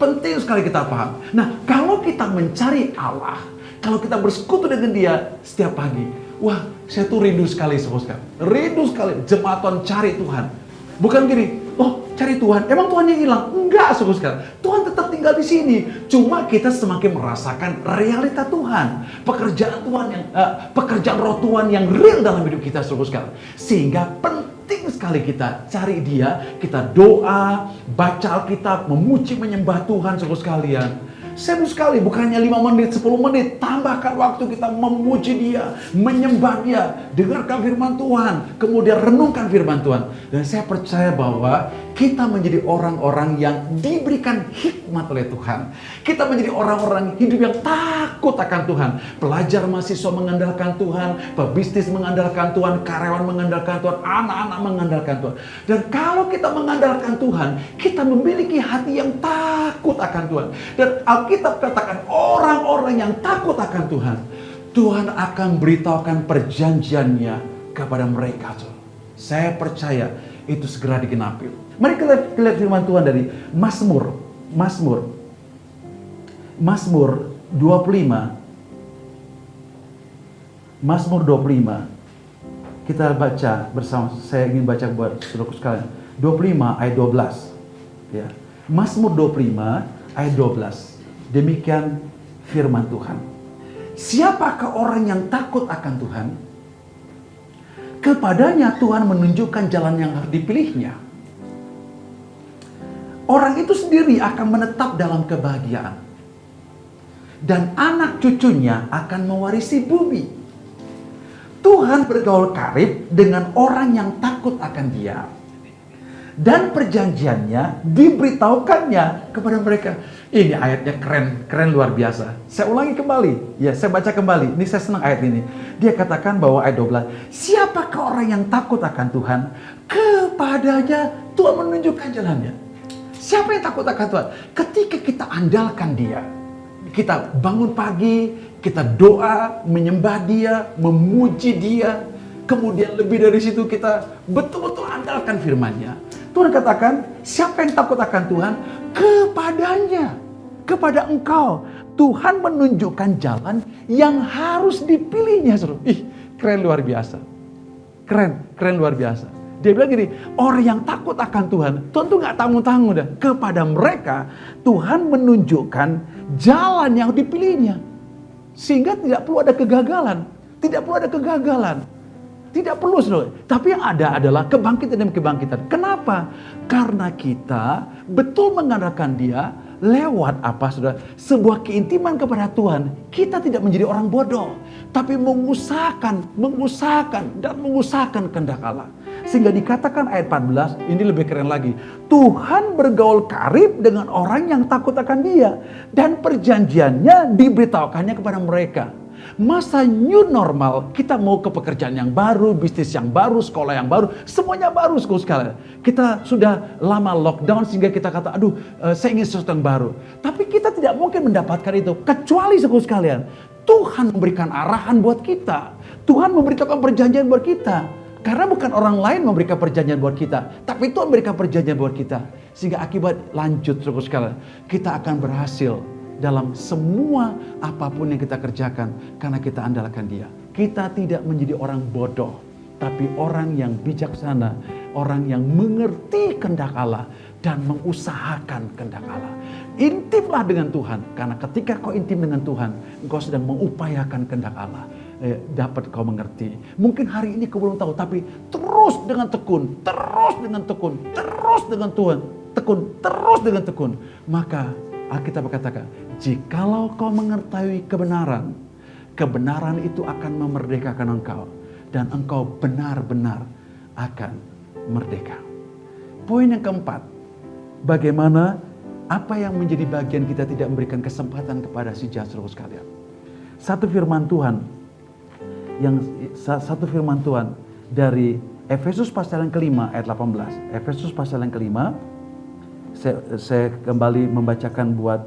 Penting sekali kita paham. Nah, kalau kita mencari Allah, kalau kita bersekutu dengan Dia setiap pagi, wah, saya tuh rindu sekali, saudara. Rindu sekali jemaat Tuhan cari Tuhan. Bukan gini, oh cari Tuhan, emang Tuhannya hilang? Enggak, saudara. Tuhan tetap tinggal di sini. Cuma kita semakin merasakan realita Tuhan, pekerjaan roh Tuhan yang real dalam hidup kita, saudara. Sehingga penting sekali kita cari Dia, kita doa, baca Alkitab, memuji, menyembah Tuhan, saudara sekalian. Seru sekali, bukannya 5 menit, 10 menit. Tambahkan waktu kita memuji Dia, menyembah Dia, dengarkan firman Tuhan, kemudian renungkan firman Tuhan. Dan saya percaya bahwa kita menjadi orang-orang yang diberikan hikmat oleh Tuhan. Kita menjadi orang-orang hidup yang takut akan Tuhan. Pelajar mahasiswa mengandalkan Tuhan, pebisnis mengandalkan Tuhan, karyawan mengandalkan Tuhan, anak-anak mengandalkan Tuhan. Dan kalau kita mengandalkan Tuhan, kita memiliki hati yang takut akan Tuhan. Dan Alkitab katakan orang-orang yang takut akan Tuhan, Tuhan akan beritahukan perjanjiannya kepada mereka. Saya percaya itu segera digenapi. Mari kita lihat firman Tuhan dari Mazmur 25. Mazmur 25. Kita baca bersama, saya ingin baca buat saudaraku sekalian. 25 ayat 12. Ya. Mazmur 25 ayat 12. Demikian firman Tuhan. Siapakah orang yang takut akan Tuhan? Kepadanya Tuhan menunjukkan jalan yang harus dipilihnya. Orang itu sendiri akan menetap dalam kebahagiaan. Dan anak cucunya akan mewarisi bumi. Tuhan bergaul karib dengan orang yang takut akan Dia. Dan perjanjiannya diberitahukannya kepada mereka. Ini ayatnya keren luar biasa. Saya ulangi kembali. Ya, saya baca kembali. Ini saya senang ayat ini. Dia katakan bahwa ayat 12. Siapakah orang yang takut akan Tuhan? Kepadanya Tuhan menunjukkan jalannya. Siapa yang takut akan Tuhan? Ketika kita andalkan Dia. Kita bangun pagi, kita doa, menyembah Dia, memuji Dia. Kemudian lebih dari situ kita betul-betul andalkan firman-Nya. Tuhan katakan, siapa yang takut akan Tuhan? Kepadanya, kepada engkau. Tuhan menunjukkan jalan yang harus dipilihnya. Ih, keren luar biasa. Keren luar biasa. Dia bilang gini, orang yang takut akan Tuhan tuh gak tanggung-tanggung dah. Kepada mereka, Tuhan menunjukkan jalan yang dipilihnya. Sehingga tidak perlu ada kegagalan. Tidak perlu ada kegagalan. Tidak perlu, saudara. Tapi yang ada adalah kebangkitan demi kebangkitan. Kenapa? Karena kita betul mengandalkan Dia lewat apa, saudara? Sebuah keintiman kepada Tuhan. Kita tidak menjadi orang bodoh, tapi mengusahakan kehendak Allah. Sehingga dikatakan ayat 14, ini lebih keren lagi. Tuhan bergaul karib dengan orang yang takut akan Dia. Dan perjanjiannya diberitahukannya kepada mereka. Masa new normal, kita mau ke pekerjaan yang baru, bisnis yang baru, sekolah yang baru, semuanya baru sekalian. Kita sudah lama lockdown sehingga kita kata, saya ingin sesuatu yang baru. Tapi kita tidak mungkin mendapatkan itu, kecuali sekalian. Tuhan memberikan arahan buat kita. Tuhan memberitahukan perjanjian buat kita. Karena bukan orang lain memberikan perjanjian buat kita, tapi Tuhan memberikan perjanjian buat kita. Sehingga akibat lanjut sekalian, kita akan berhasil dalam semua apapun yang kita kerjakan karena kita andalkan Dia. Kita tidak menjadi orang bodoh, tapi orang yang bijaksana, orang yang mengerti kehendak Allah dan mengusahakan kehendak Allah. Intimlah dengan Tuhan, karena ketika kau intim dengan Tuhan, engkau sedang mengupayakan kehendak Allah. Dapat kau mengerti. Mungkin hari ini kau belum tahu, tapi terus dengan tekun, terus dengan tekun, maka Alkitab berkatakan, jikalau kau mengetahui kebenaran, kebenaran itu akan memerdekakan engkau. Dan engkau benar-benar akan merdeka. Poin yang keempat, bagaimana apa yang menjadi bagian kita tidak memberikan kesempatan kepada si jahat sekalian. Satu firman Tuhan dari Efesus pasal yang kelima ayat 18. Efesus pasal yang kelima. Saya kembali membacakan buat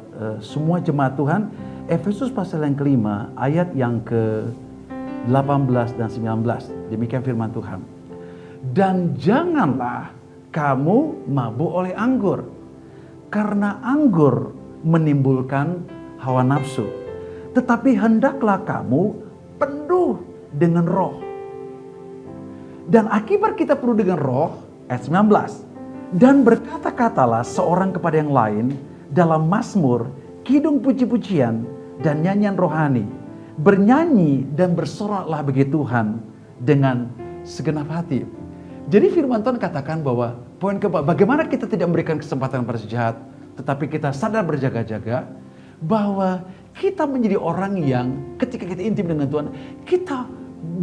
semua jemaat Tuhan. Efesus pasal yang kelima ayat yang ke-18 dan 19. Demikian firman Tuhan. Dan janganlah kamu mabuk oleh anggur, karena anggur menimbulkan hawa nafsu. Tetapi hendaklah kamu penuh dengan roh. Dan akibat kita penuh dengan roh, ayat 19. Dan berkata-katalah seorang kepada yang lain dalam mazmur, kidung puji-pujian dan nyanyian rohani. Bernyanyi dan bersoraklah bagi Tuhan dengan segenap hati. Jadi firman Tuhan katakan bahwa poin keempat, bagaimana kita tidak memberikan kesempatan pada sejahat, tetapi kita sadar berjaga-jaga bahwa kita menjadi orang yang ketika kita intim dengan Tuhan, kita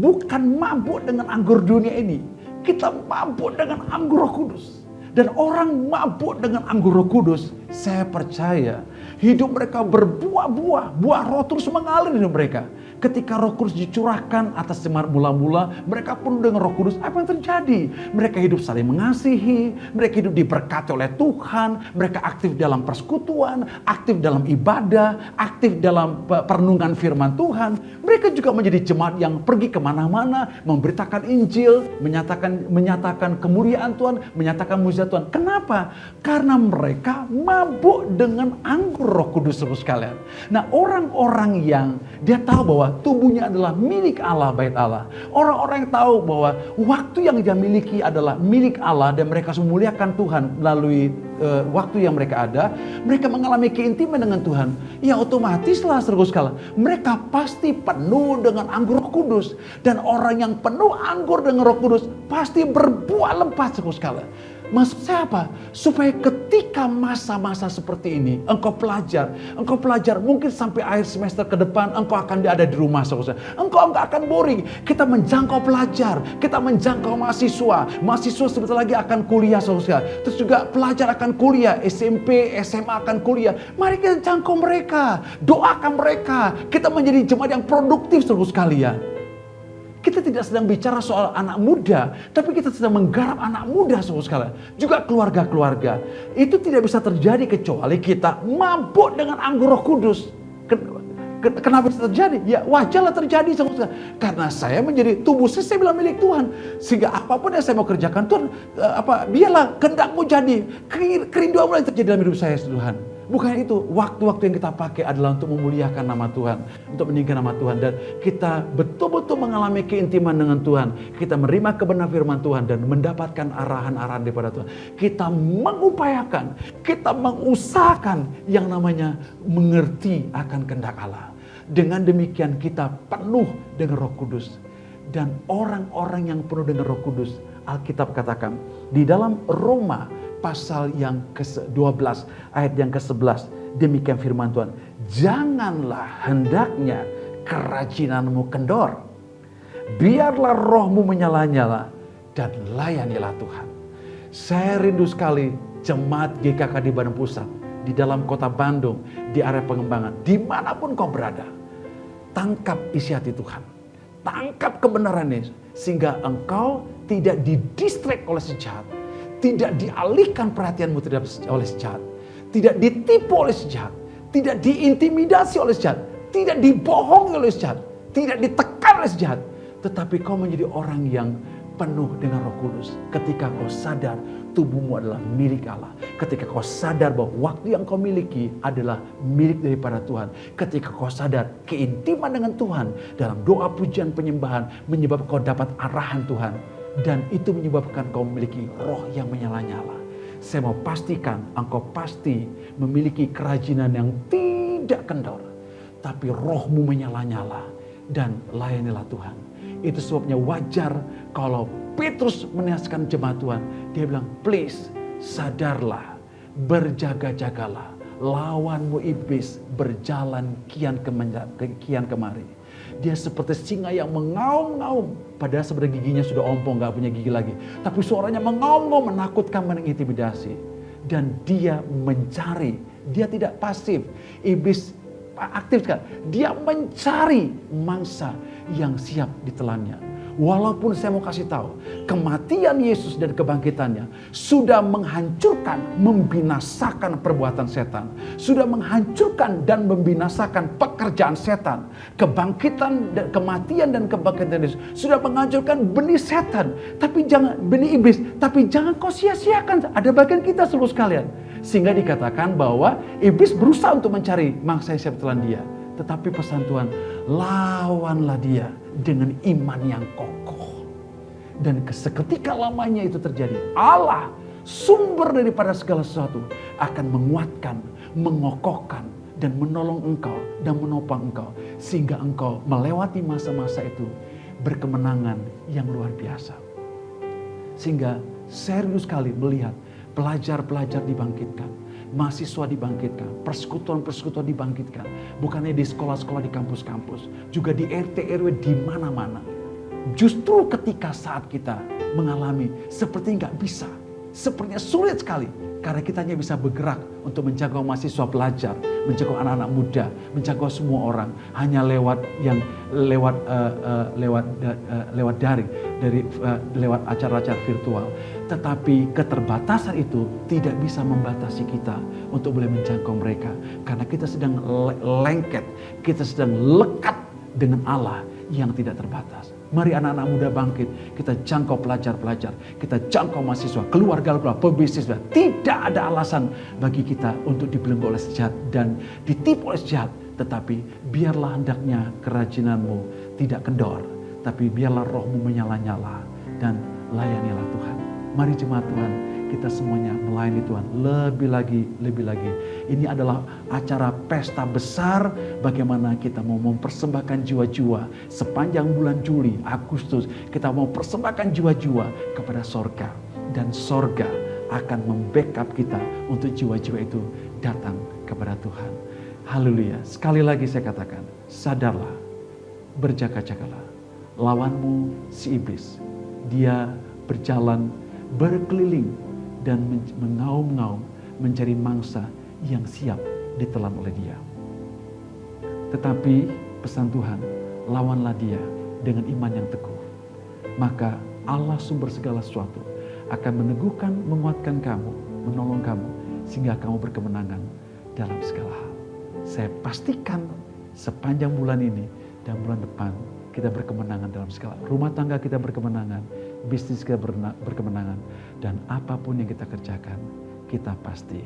bukan mabuk dengan anggur dunia ini. Kita mabuk dengan anggur Roh Kudus. Dan orang mabuk dengan anggur Roh Kudus, saya percaya hidup mereka berbuah-buah, buah roh terus mengalir di hidup mereka. Ketika Roh Kudus dicurahkan atas semar mula-mula, mereka penuh dengan Roh Kudus. Apa yang terjadi? Mereka hidup saling mengasihi, mereka hidup diberkati oleh Tuhan, mereka aktif dalam persekutuan, aktif dalam ibadah, aktif dalam perenungan firman Tuhan. Mereka juga menjadi jemaat yang pergi kemana-mana, memberitakan Injil, menyatakan kemuliaan Tuhan, menyatakan mujizat Tuhan. Kenapa? Karena mereka mabuk dengan anggur Roh Kudus sekalian. Nah, orang-orang yang dia tahu bahwa bahwa tubuhnya adalah milik Allah, bait Allah. Orang-orang yang tahu bahwa waktu yang dia miliki adalah milik Allah dan mereka memuliakan Tuhan melalui waktu yang mereka ada, mereka mengalami keintiman dengan Tuhan. Ya otomatislah saudara sekalian, mereka pasti penuh dengan anggur Roh Kudus. Dan orang yang penuh anggur dengan Roh Kudus pasti berbuah lebat saudara sekalian. Maksud saya apa? Supaya ketika masa-masa seperti ini engkau pelajar mungkin sampai akhir semester ke depan engkau akan ada di rumah saudara. Engkau enggak akan boring. Kita menjangkau pelajar, kita menjangkau mahasiswa sebentar lagi akan kuliah saudara. Terus juga pelajar akan kuliah, SMP, SMA akan kuliah. Mari kita jangkau mereka, doakan mereka. Kita menjadi jemaat yang produktif saudara sekalian. Kita tidak sedang bicara soal anak muda, tapi kita sedang menggarap anak muda saudara sekalian. Juga keluarga-keluarga. Itu tidak bisa terjadi kecuali kita mabuk dengan anggur Roh Kudus. Kenapa bisa terjadi? Ya wajarlah terjadi saudara. Karena saya menjadi tubuh saya bilang milik Tuhan. Sehingga apapun yang saya mau kerjakan Tuhan, biarlah kehendakmu jadi. Kerinduanmu yang terjadi dalam hidup saya Tuhan. Bukan itu, waktu-waktu yang kita pakai adalah untuk memuliakan nama Tuhan, untuk meninggikan nama Tuhan. Dan kita betul-betul mengalami keintiman dengan Tuhan. Kita menerima kebenaran firman Tuhan dan mendapatkan arahan-arahan daripada Tuhan. Kita mengupayakan, kita mengusahakan yang namanya mengerti akan kehendak Allah. Dengan demikian kita penuh dengan Roh Kudus. Dan orang-orang yang penuh dengan Roh Kudus, Alkitab katakan di dalam Roma pasal yang ke-12 ayat yang ke-11, demikian firman Tuhan, janganlah hendaknya kerajinanmu kendor, biarlah rohmu menyala-nyala dan layanilah Tuhan. Saya rindu sekali jemaat GKK di Bandung Pusat, di dalam kota Bandung, di area pengembangan, dimanapun kau berada, tangkap isi hati Tuhan, tangkap kebenaran Yesus, sehingga engkau tidak didistract oleh si jahat, tidak dialihkan perhatianmu oleh si jahat, tidak ditipu oleh si jahat, tidak diintimidasi oleh si jahat, tidak dibohongi oleh si jahat, tidak ditekan oleh si jahat, tetapi kau menjadi orang yang penuh dengan Roh Kudus. Ketika kau sadar tubuhmu adalah milik Allah, ketika kau sadar bahwa waktu yang kau miliki adalah milik daripada Tuhan, ketika kau sadar keintiman dengan Tuhan dalam doa pujian penyembahan menyebabkan kau dapat arahan Tuhan. Dan itu menyebabkan kau memiliki roh yang menyala-nyala. Saya mau pastikan engkau pasti memiliki kerajinan yang tidak kendor. Tapi rohmu menyala-nyala dan layanilah Tuhan. Itu sebabnya wajar kalau Petrus menasihatkan jemaat Tuhan. Dia bilang, please sadarlah, berjaga-jagalah. Lawanmu iblis berjalan kian kemari. Dia seperti singa yang mengaum-ngaum. Padahal sebenarnya giginya sudah ompong, gak punya gigi lagi. Tapi suaranya mengaum-ngaum, menakutkan, mengintimidasi. Dan dia mencari, dia tidak pasif. Iblis aktif kan? Dia mencari mangsa yang siap ditelannya. Walaupun saya mau kasih tahu, kematian Yesus dan kebangkitannya sudah menghancurkan, membinasakan perbuatan setan. Sudah menghancurkan dan membinasakan pekerjaan setan. Kebangkitan, kematian dan kebangkitan Yesus sudah menghancurkan benih setan. Tapi jangan, benih iblis, tapi jangan kau sia-siakan. Ada bagian kita seluruh sekalian. Sehingga dikatakan bahwa iblis berusaha untuk mencari mangsa yang siap ditelan dia. Tetapi pesan Tuhan, lawanlah dia dengan iman yang kokoh. Dan seketika lamanya itu terjadi, Allah, sumber daripada segala sesuatu, akan menguatkan, mengokohkan, dan menolong engkau, dan menopang engkau. Sehingga engkau melewati masa-masa itu berkemenangan yang luar biasa. Sehingga saya rindu sekali melihat pelajar-pelajar dibangkitkan, mahasiswa dibangkitkan, persekutuan-persekutuan dibangkitkan. Bukannya di sekolah-sekolah, di kampus-kampus, juga di RT RW, di mana-mana. Justru ketika saat kita mengalami seperti nggak bisa, sepertinya sulit sekali, karena kita hanya bisa bergerak untuk menjangkau mahasiswa, pelajar, menjangkau anak-anak muda, menjangkau semua orang hanya lewat daring, lewat acara-acara virtual. Tetapi keterbatasan itu tidak bisa membatasi kita untuk boleh menjangkau mereka, karena kita sedang lengket, kita sedang lekat dengan Allah yang tidak terbatas. Mari anak-anak muda bangkit, kita jangkau pelajar-pelajar, kita jangkau mahasiswa, keluarga, pebisnis. Tidak ada alasan bagi kita untuk dibelenggu oleh sejahat dan ditipu oleh sejahat. Tetapi biarlah hendaknya kerajinanmu tidak kendor, tapi biarlah rohmu menyala-nyala dan layanilah Tuhan. Mari jemaat Tuhan, kita semuanya melayani Tuhan lebih lagi. Ini adalah acara pesta besar bagaimana kita mau mempersembahkan jiwa-jiwa sepanjang bulan Juli, Agustus. Kita mau persembahkan jiwa-jiwa kepada sorga. Dan sorga akan membackup kita untuk jiwa-jiwa itu datang kepada Tuhan. Haleluya. Sekali lagi saya katakan, sadarlah, berjaga-jagalah. Lawanmu si iblis, dia berjalan berkeliling dan mengaum-ngaum mencari mangsa yang siap ditelan oleh dia. Tetapi pesan Tuhan, lawanlah dia dengan iman yang teguh. Maka Allah sumber segala sesuatu akan meneguhkan, menguatkan kamu, menolong kamu, sehingga kamu berkemenangan dalam segala hal. Saya pastikan sepanjang bulan ini dan bulan depan kita berkemenangan dalam segala hal. Rumah tangga kita berkemenangan, bisnis kita berkemenangan, dan apapun yang kita kerjakan, kita pasti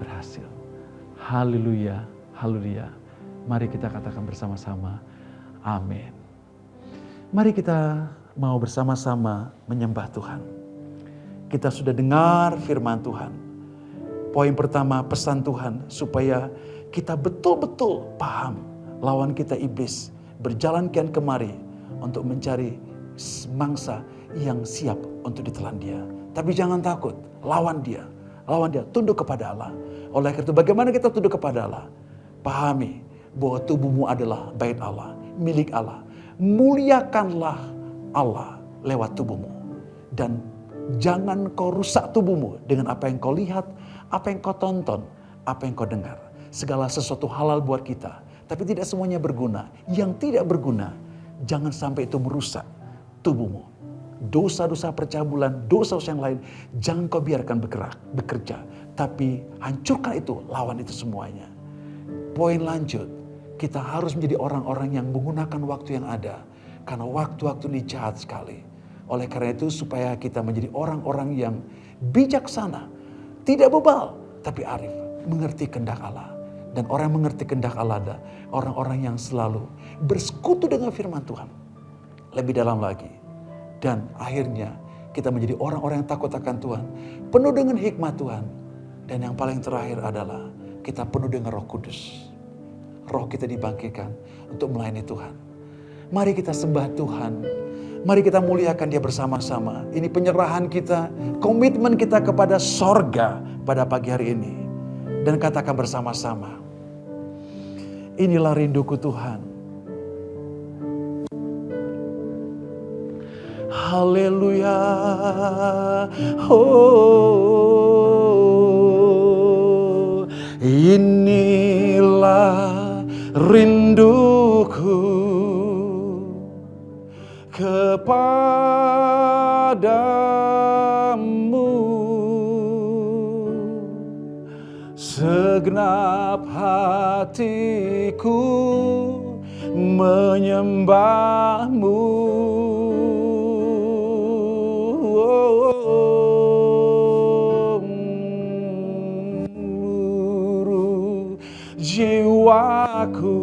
berhasil. Haleluya, haleluya. Mari kita katakan bersama-sama, amin. Mari kita mau bersama-sama menyembah Tuhan. Kita sudah dengar firman Tuhan. Poin pertama, pesan Tuhan supaya kita betul-betul paham lawan kita iblis berjalan kian kemari untuk mencari mangsa yang siap untuk ditelan dia. Tapi jangan takut, lawan dia, tunduk kepada Allah. Oleh karena itu bagaimana kita tunduk kepada Allah? Pahami bahwa tubuhmu adalah bait Allah, milik Allah. Muliakanlah Allah lewat tubuhmu. Dan jangan kau rusak tubuhmu dengan apa yang kau lihat, apa yang kau tonton, apa yang kau dengar. Segala sesuatu halal buat kita, tapi tidak semuanya berguna. Yang tidak berguna, jangan sampai itu merusak tubuhmu. Dosa-dosa percabulan, dosa-dosa yang lain, jangan kau biarkan bekerja. Tapi hancurkan itu, lawan itu semuanya. Poin lanjut, kita harus menjadi orang-orang yang menggunakan waktu yang ada. Karena waktu-waktu ini jahat sekali. Oleh karena itu supaya kita menjadi orang-orang yang bijaksana. Tidak bebal, tapi arif. Mengerti kehendak Allah. Dan orang yang mengerti kehendak Allah adalah orang-orang yang selalu bersekutu dengan firman Tuhan. Lebih dalam lagi. Dan akhirnya kita menjadi orang-orang yang takut akan Tuhan. Penuh dengan hikmat Tuhan. Dan yang paling terakhir adalah kita penuh dengan Roh Kudus. Roh kita dibangkitkan untuk melayani Tuhan. Mari kita sembah Tuhan. Mari kita muliakan Dia bersama-sama. Ini penyerahan kita, komitmen kita kepada sorga pada pagi hari ini. Dan katakan bersama-sama, inilah rinduku Tuhan. Haleluya. Oh, inilah rinduku kepadamu, segenap hatiku menyembahmu. Jiwaku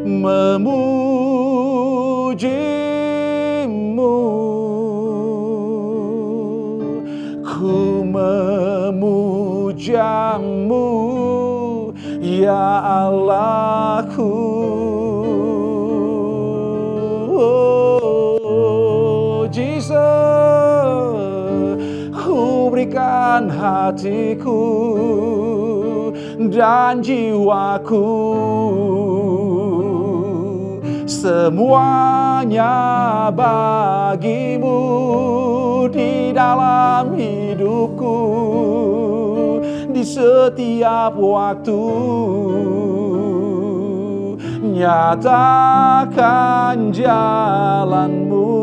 memujimu, ku memujamu, ya Allahku. Oh, Jesus, ku berikan hatiku dan jiwaku, semuanya bagimu di dalam hidupku, di setiap waktu. Nyatakan jalanmu.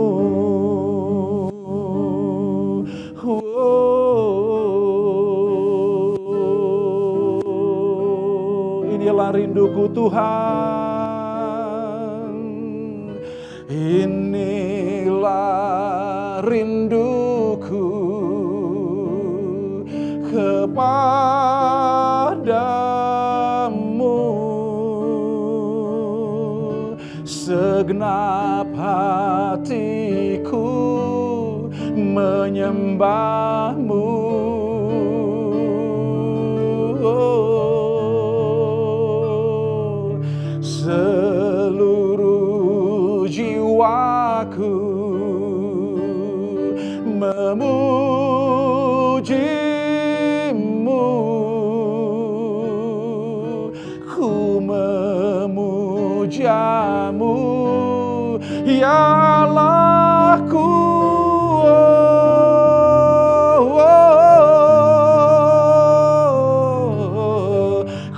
Inilah rinduku Tuhan. Inilah rinduku kepadamu, segenap hatiku menyembahmu. Seluruh jiwaku memujimu, ku memujamu, ya Allahku.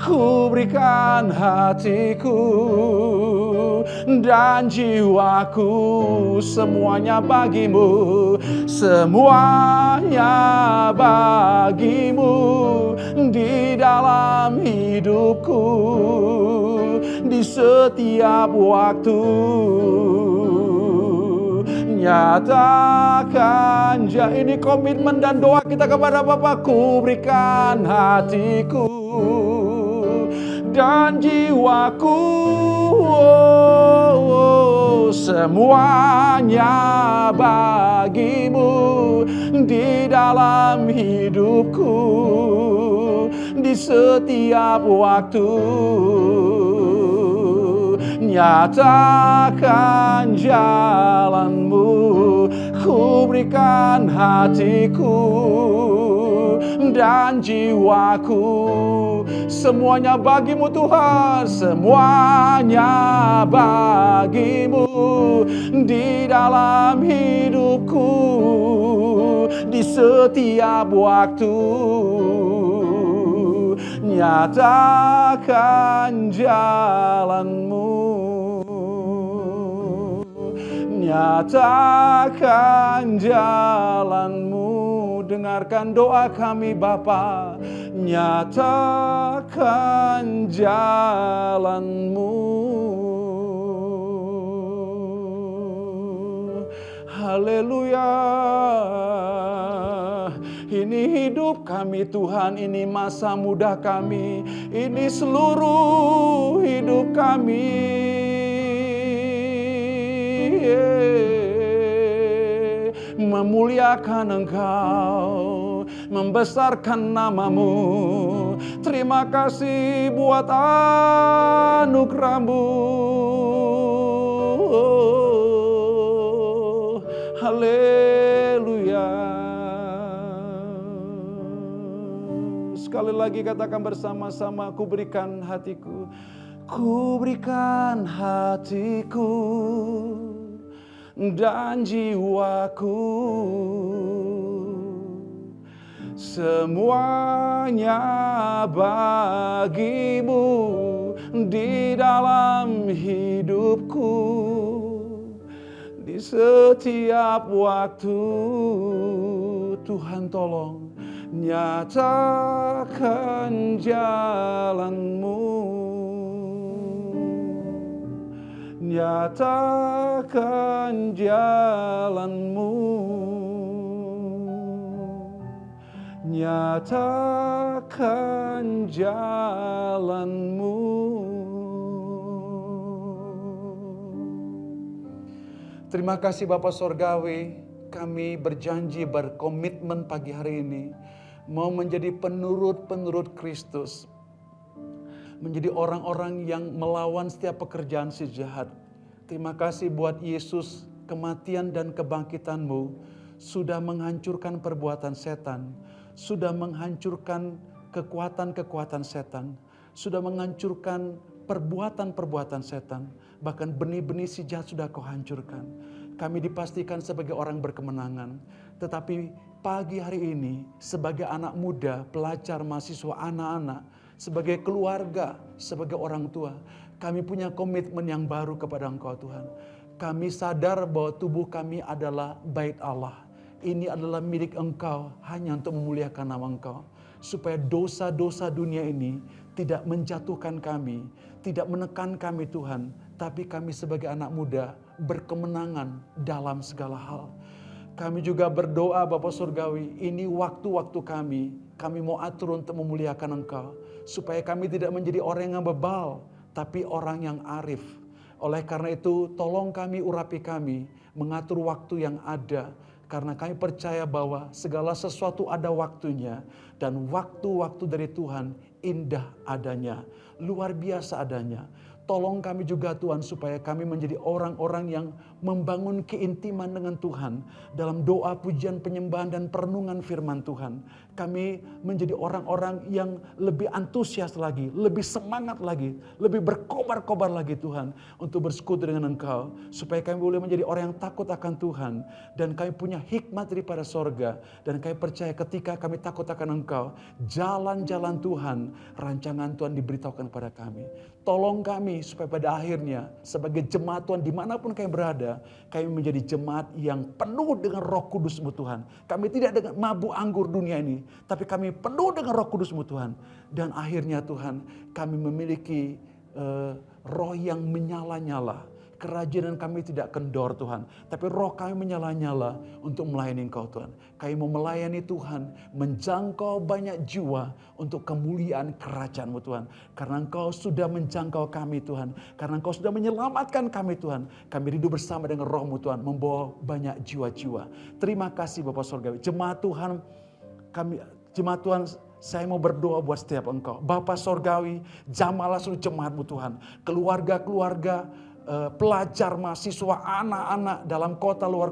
Ku berikan hatiku dan jiwaku semuanya bagimu, semuanya bagimu di dalam hidupku, di setiap waktu. Nyatakan, ini komitmen dan doa kita kepada Bapa. Ku berikan hatiku dan jiwaku, semuanya bagimu di dalam hidupku, di setiap waktu. Nyatakan jalanmu, ku berikan hatiku dan jiwaku, semuanya bagimu Tuhan, semuanya bagimu di dalam hidupku, di setiap waktu. Nyatakan jalanmu, nyatakan jalanmu. Dengarkan doa kami Bapa, nyatakan jalanmu. Haleluya. Ini hidup kami Tuhan, ini masa muda kami, ini seluruh hidup kami. Memuliakan Engkau, membesarkan namamu. Terima kasih buat anugerah-Mu. Haleluya. Sekali lagi katakan bersama-sama, ku berikan hatiku, ku berikan hatiku dan jiwaku, semuanya bagimu di dalam hidupku, di setiap waktu. Tuhan tolong nyatakan jalanmu, nyatakan jalanmu, nyatakan jalanmu. Terima kasih Bapa Sorgawi, kami berjanji berkomitmen pagi hari ini mau menjadi penurut-penurut Kristus, menjadi orang-orang yang melawan setiap pekerjaan si jahat. Terima kasih buat Yesus, kematian dan kebangkitan-Mu sudah menghancurkan perbuatan setan, sudah menghancurkan kekuatan-kekuatan setan, sudah menghancurkan perbuatan-perbuatan setan, bahkan benih-benih si jahat sudah Kau hancurkan. Kami dipastikan sebagai orang berkemenangan, tetapi pagi hari ini sebagai anak muda, pelajar, mahasiswa, anak-anak, sebagai keluarga, sebagai orang tua, kami punya komitmen yang baru kepada Engkau Tuhan. Kami sadar bahwa tubuh kami adalah bait Allah. Ini adalah milik Engkau hanya untuk memuliakan nama Engkau. Supaya dosa-dosa dunia ini tidak menjatuhkan kami, tidak menekan kami Tuhan. Tapi kami sebagai anak muda berkemenangan dalam segala hal. Kami juga berdoa Bapa Surgawi, ini waktu-waktu kami mau atur untuk memuliakan Engkau. Supaya kami tidak menjadi orang yang bebal, tapi orang yang arif. Oleh karena itu, tolong kami, urapi kami, mengatur waktu yang ada. Karena kami percaya bahwa segala sesuatu ada waktunya. Dan waktu-waktu dari Tuhan indah adanya, luar biasa adanya. Tolong kami juga Tuhan supaya kami menjadi orang-orang yang membangun keintiman dengan Tuhan. Dalam doa, pujian, penyembahan dan perenungan firman Tuhan. Kami menjadi orang-orang yang lebih antusias lagi, lebih semangat lagi, lebih berkobar-kobar lagi Tuhan. Untuk bersekutu dengan Engkau. Supaya kami boleh menjadi orang yang takut akan Tuhan. Dan kami punya hikmat daripada sorga. Dan kami percaya ketika kami takut akan Engkau, jalan-jalan Tuhan, rancangan Tuhan diberitahukan kepada kami. Tolong kami supaya pada akhirnya sebagai jemaat Tuhan dimanapun kami berada, kami menjadi jemaat yang penuh dengan Roh Kudus-Mu Tuhan. Kami tidak dengan mabuk anggur dunia ini, tapi kami penuh dengan Roh Kudus-Mu Tuhan. Dan akhirnya Tuhan, kami memiliki roh yang menyala-nyala. Kerajinan kami tidak kendor Tuhan, tapi roh kami menyala-nyala untuk melayani Engkau Tuhan. Kami mau melayani Tuhan, menjangkau banyak jiwa untuk kemuliaan kerajaan-Mu Tuhan. Karena Engkau sudah menjangkau kami Tuhan, karena Engkau sudah menyelamatkan kami Tuhan. Kami rindu bersama dengan roh-Mu Tuhan, membawa banyak jiwa-jiwa. Terima kasih Bapa Surgawi. Jemaat Tuhan, saya mau berdoa buat setiap Engkau. Bapa Surgawi, jamalah seluruh jemaat-Mu Tuhan. Keluarga-keluarga, pelajar, mahasiswa, anak-anak dalam kota, luar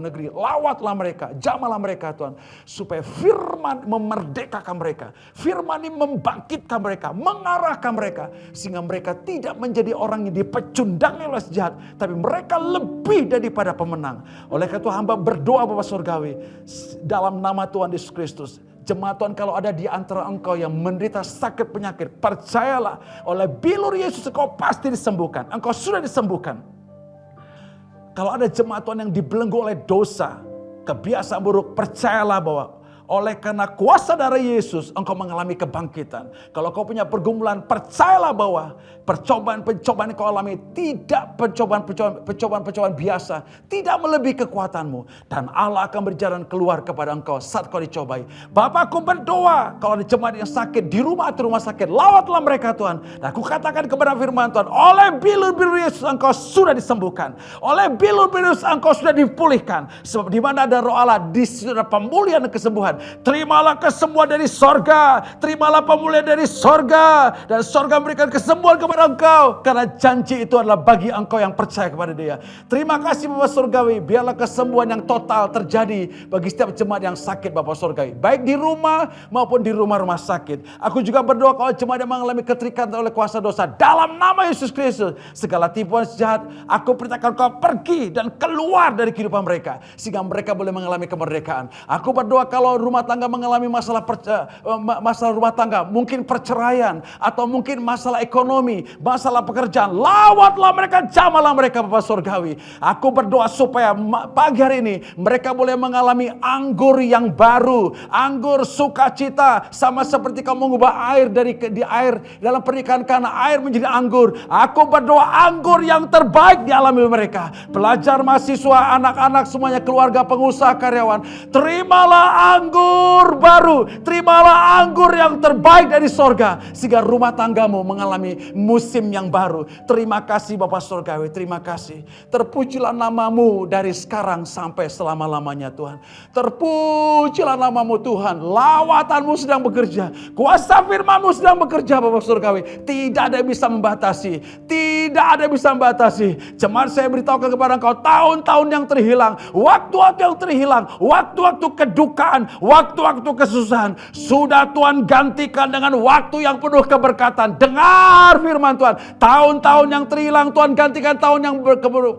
negeri. Lawatlah mereka, jamalah mereka Tuhan. Supaya firman memerdekakan mereka. Firman ini membangkitkan mereka, mengarahkan mereka. Sehingga mereka tidak menjadi orang yang dipecundangi oleh sejahat. Tapi mereka lebih daripada pemenang. Oleh karena itu hamba berdoa Bapa Surgawi. Dalam nama Tuhan Yesus Kristus. Jemaat Tuhan, kalau ada di antara engkau yang menderita sakit penyakit, percayalah oleh bilur Yesus engkau pasti disembuhkan. Engkau sudah disembuhkan. Kalau ada jemaat Tuhan yang dibelenggu oleh dosa, kebiasaan buruk, percayalah bahwa oleh karena kuasa darah Yesus, engkau mengalami kebangkitan. Kalau kau punya pergumulan, percayalah bahwa percobaan-percobaan yang kau alami tidak percobaan biasa, tidak melebihi kekuatanmu. Dan Allah akan berjalan keluar kepada engkau saat kau dicobai. Bapakku berdoa, kalau ada jemaat yang sakit di rumah atau rumah sakit, lawatlah mereka Tuhan. Dan aku katakan kepada firman Tuhan, oleh bilur-bilur Yesus engkau sudah disembuhkan. Oleh bilur-bilur Yesus engkau sudah dipulihkan. Sebab di mana ada roh Allah, di situ ada pemulihan dan kesembuhan. Terimalah kesembuhan dari sorga. Terimalah pemulihan dari sorga. Dan sorga memberikan kesembuhan kepada engkau. Karena janji itu adalah bagi engkau yang percaya kepada Dia. Terima kasih Bapak Surgawi. Biarlah kesembuhan yang total terjadi bagi setiap jemaat yang sakit Bapak Surgawi. Baik di rumah maupun di rumah-rumah sakit. Aku juga berdoa kalau jemaat yang mengalami keterikatan oleh kuasa dosa. Dalam nama Yesus Kristus. Segala tipuan sejahat. Aku perintahkan kau pergi dan keluar dari kehidupan mereka. Sehingga mereka boleh mengalami kemerdekaan. Aku berdoa kalau rumah tangga mengalami masalah rumah tangga, mungkin perceraian atau mungkin masalah ekonomi, masalah pekerjaan, lawatlah mereka, jamalah mereka Bapak Surgawi. Aku berdoa supaya pagi hari ini mereka boleh mengalami anggur yang baru, anggur sukacita, sama seperti kamu mengubah air di air dalam pernikahan karena air menjadi anggur. Aku berdoa anggur yang terbaik dialami mereka. Pelajar, mahasiswa, anak-anak semuanya, keluarga, pengusaha, karyawan, terimalah anggur baru, terimalah anggur yang terbaik dari sorga, sehingga rumah tanggamu mengalami musim yang baru. Terima kasih Bapak Surgawi, terima kasih. Terpujilah namamu dari sekarang sampai selama-lamanya Tuhan. Terpujilah namamu Tuhan. Lawatanmu sedang bekerja, kuasa firmanmu sedang bekerja Bapak Surgawi. Tidak ada yang bisa membatasi, tidak ada yang bisa membatasi. Jemaat saya beritahukan kepada engkau, tahun-tahun yang terhilang, waktu-waktu yang terhilang, waktu-waktu kedukaan, waktu-waktu kesusahan, sudah Tuhan gantikan dengan waktu yang penuh keberkatan. Dengar firman Tuhan. Tahun-tahun yang terhilang Tuhan gantikan tahun yang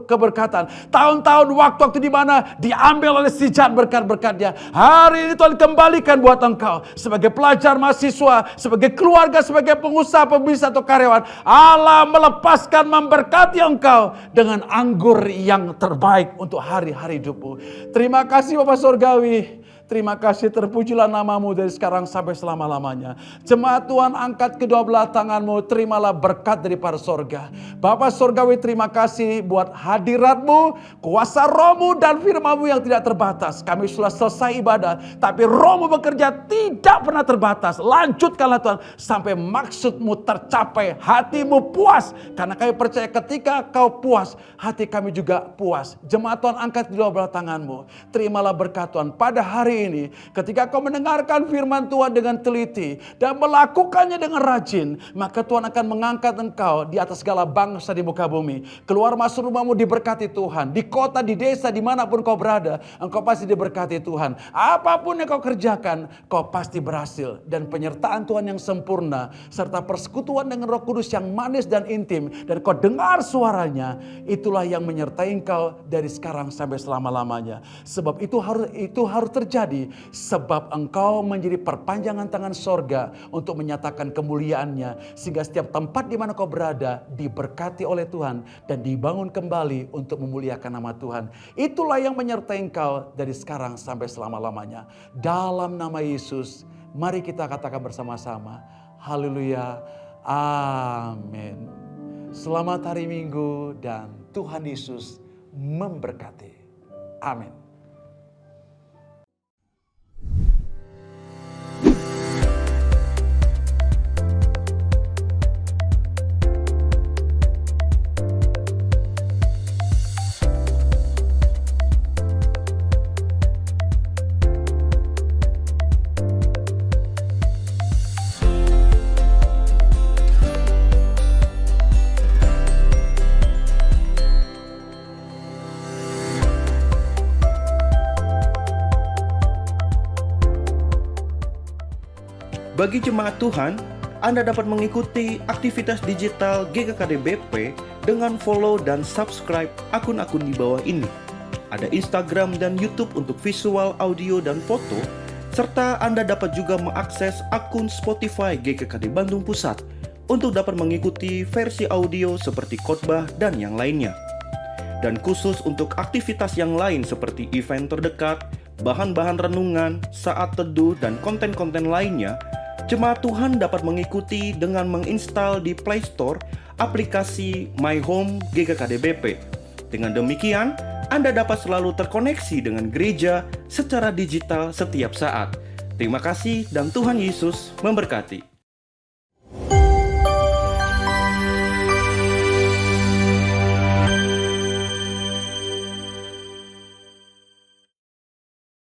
keberkatan. Tahun-tahun waktu-waktu di mana diambil oleh si jahat berkat-berkatnya. Hari ini Tuhan kembalikan buat engkau. Sebagai pelajar, mahasiswa, sebagai keluarga, sebagai pengusaha, pembisnis atau karyawan. Allah melepaskan, memberkati engkau dengan anggur yang terbaik untuk hari-hari hidupmu. Terima kasih Bapak Surgawi. Terima kasih, terpujilah namamu dari sekarang sampai selama-lamanya. Jemaat Tuhan, angkat kedua belah tanganmu, terimalah berkat daripada sorga. Bapa Sorgawi, terima kasih buat hadiratmu, kuasa rohmu dan firmanmu yang tidak terbatas. Kami sudah selesai ibadah, tapi rohmu bekerja tidak pernah terbatas. Lanjutkanlah Tuhan, sampai maksudmu tercapai, hatimu puas. Karena kami percaya ketika kau puas, hati kami juga puas. Jemaat Tuhan, angkat kedua belah tanganmu, terimalah berkat Tuhan pada hari ini, ketika kau mendengarkan firman Tuhan dengan teliti dan melakukannya dengan rajin, maka Tuhan akan mengangkat engkau di atas segala bangsa di muka bumi. Keluar masuk rumahmu diberkati Tuhan. Di kota, di desa, dimanapun kau berada, engkau pasti diberkati Tuhan. Apapun yang kau kerjakan, kau pasti berhasil. Dan penyertaan Tuhan yang sempurna, serta persekutuan dengan Roh Kudus yang manis dan intim, dan kau dengar suaranya, itulah yang menyertai engkau dari sekarang sampai selama-lamanya. Sebab itu harus terjadi, sebab engkau menjadi perpanjangan tangan sorga untuk menyatakan kemuliaannya, sehingga setiap tempat di mana kau berada diberkati oleh Tuhan dan dibangun kembali untuk memuliakan nama Tuhan. Itulah yang menyertai engkau dari sekarang sampai selama-lamanya. Dalam nama Yesus, mari kita katakan bersama-sama, haleluya, amin. Selamat hari Minggu dan Tuhan Yesus memberkati. Amin. Bagi jemaat Tuhan, Anda dapat mengikuti aktivitas digital GKKD BP dengan follow dan subscribe akun-akun di bawah ini. Ada Instagram dan YouTube untuk visual, audio, dan foto, serta Anda dapat juga mengakses akun Spotify GKKD Bandung Pusat untuk dapat mengikuti versi audio seperti khotbah dan yang lainnya. Dan khusus untuk aktivitas yang lain seperti event terdekat, bahan-bahan renungan, saat teduh, dan konten-konten lainnya, jemaat Tuhan dapat mengikuti dengan menginstal di Play Store aplikasi My Home GKKD BP. Dengan demikian, Anda dapat selalu terkoneksi dengan gereja secara digital setiap saat. Terima kasih dan Tuhan Yesus memberkati.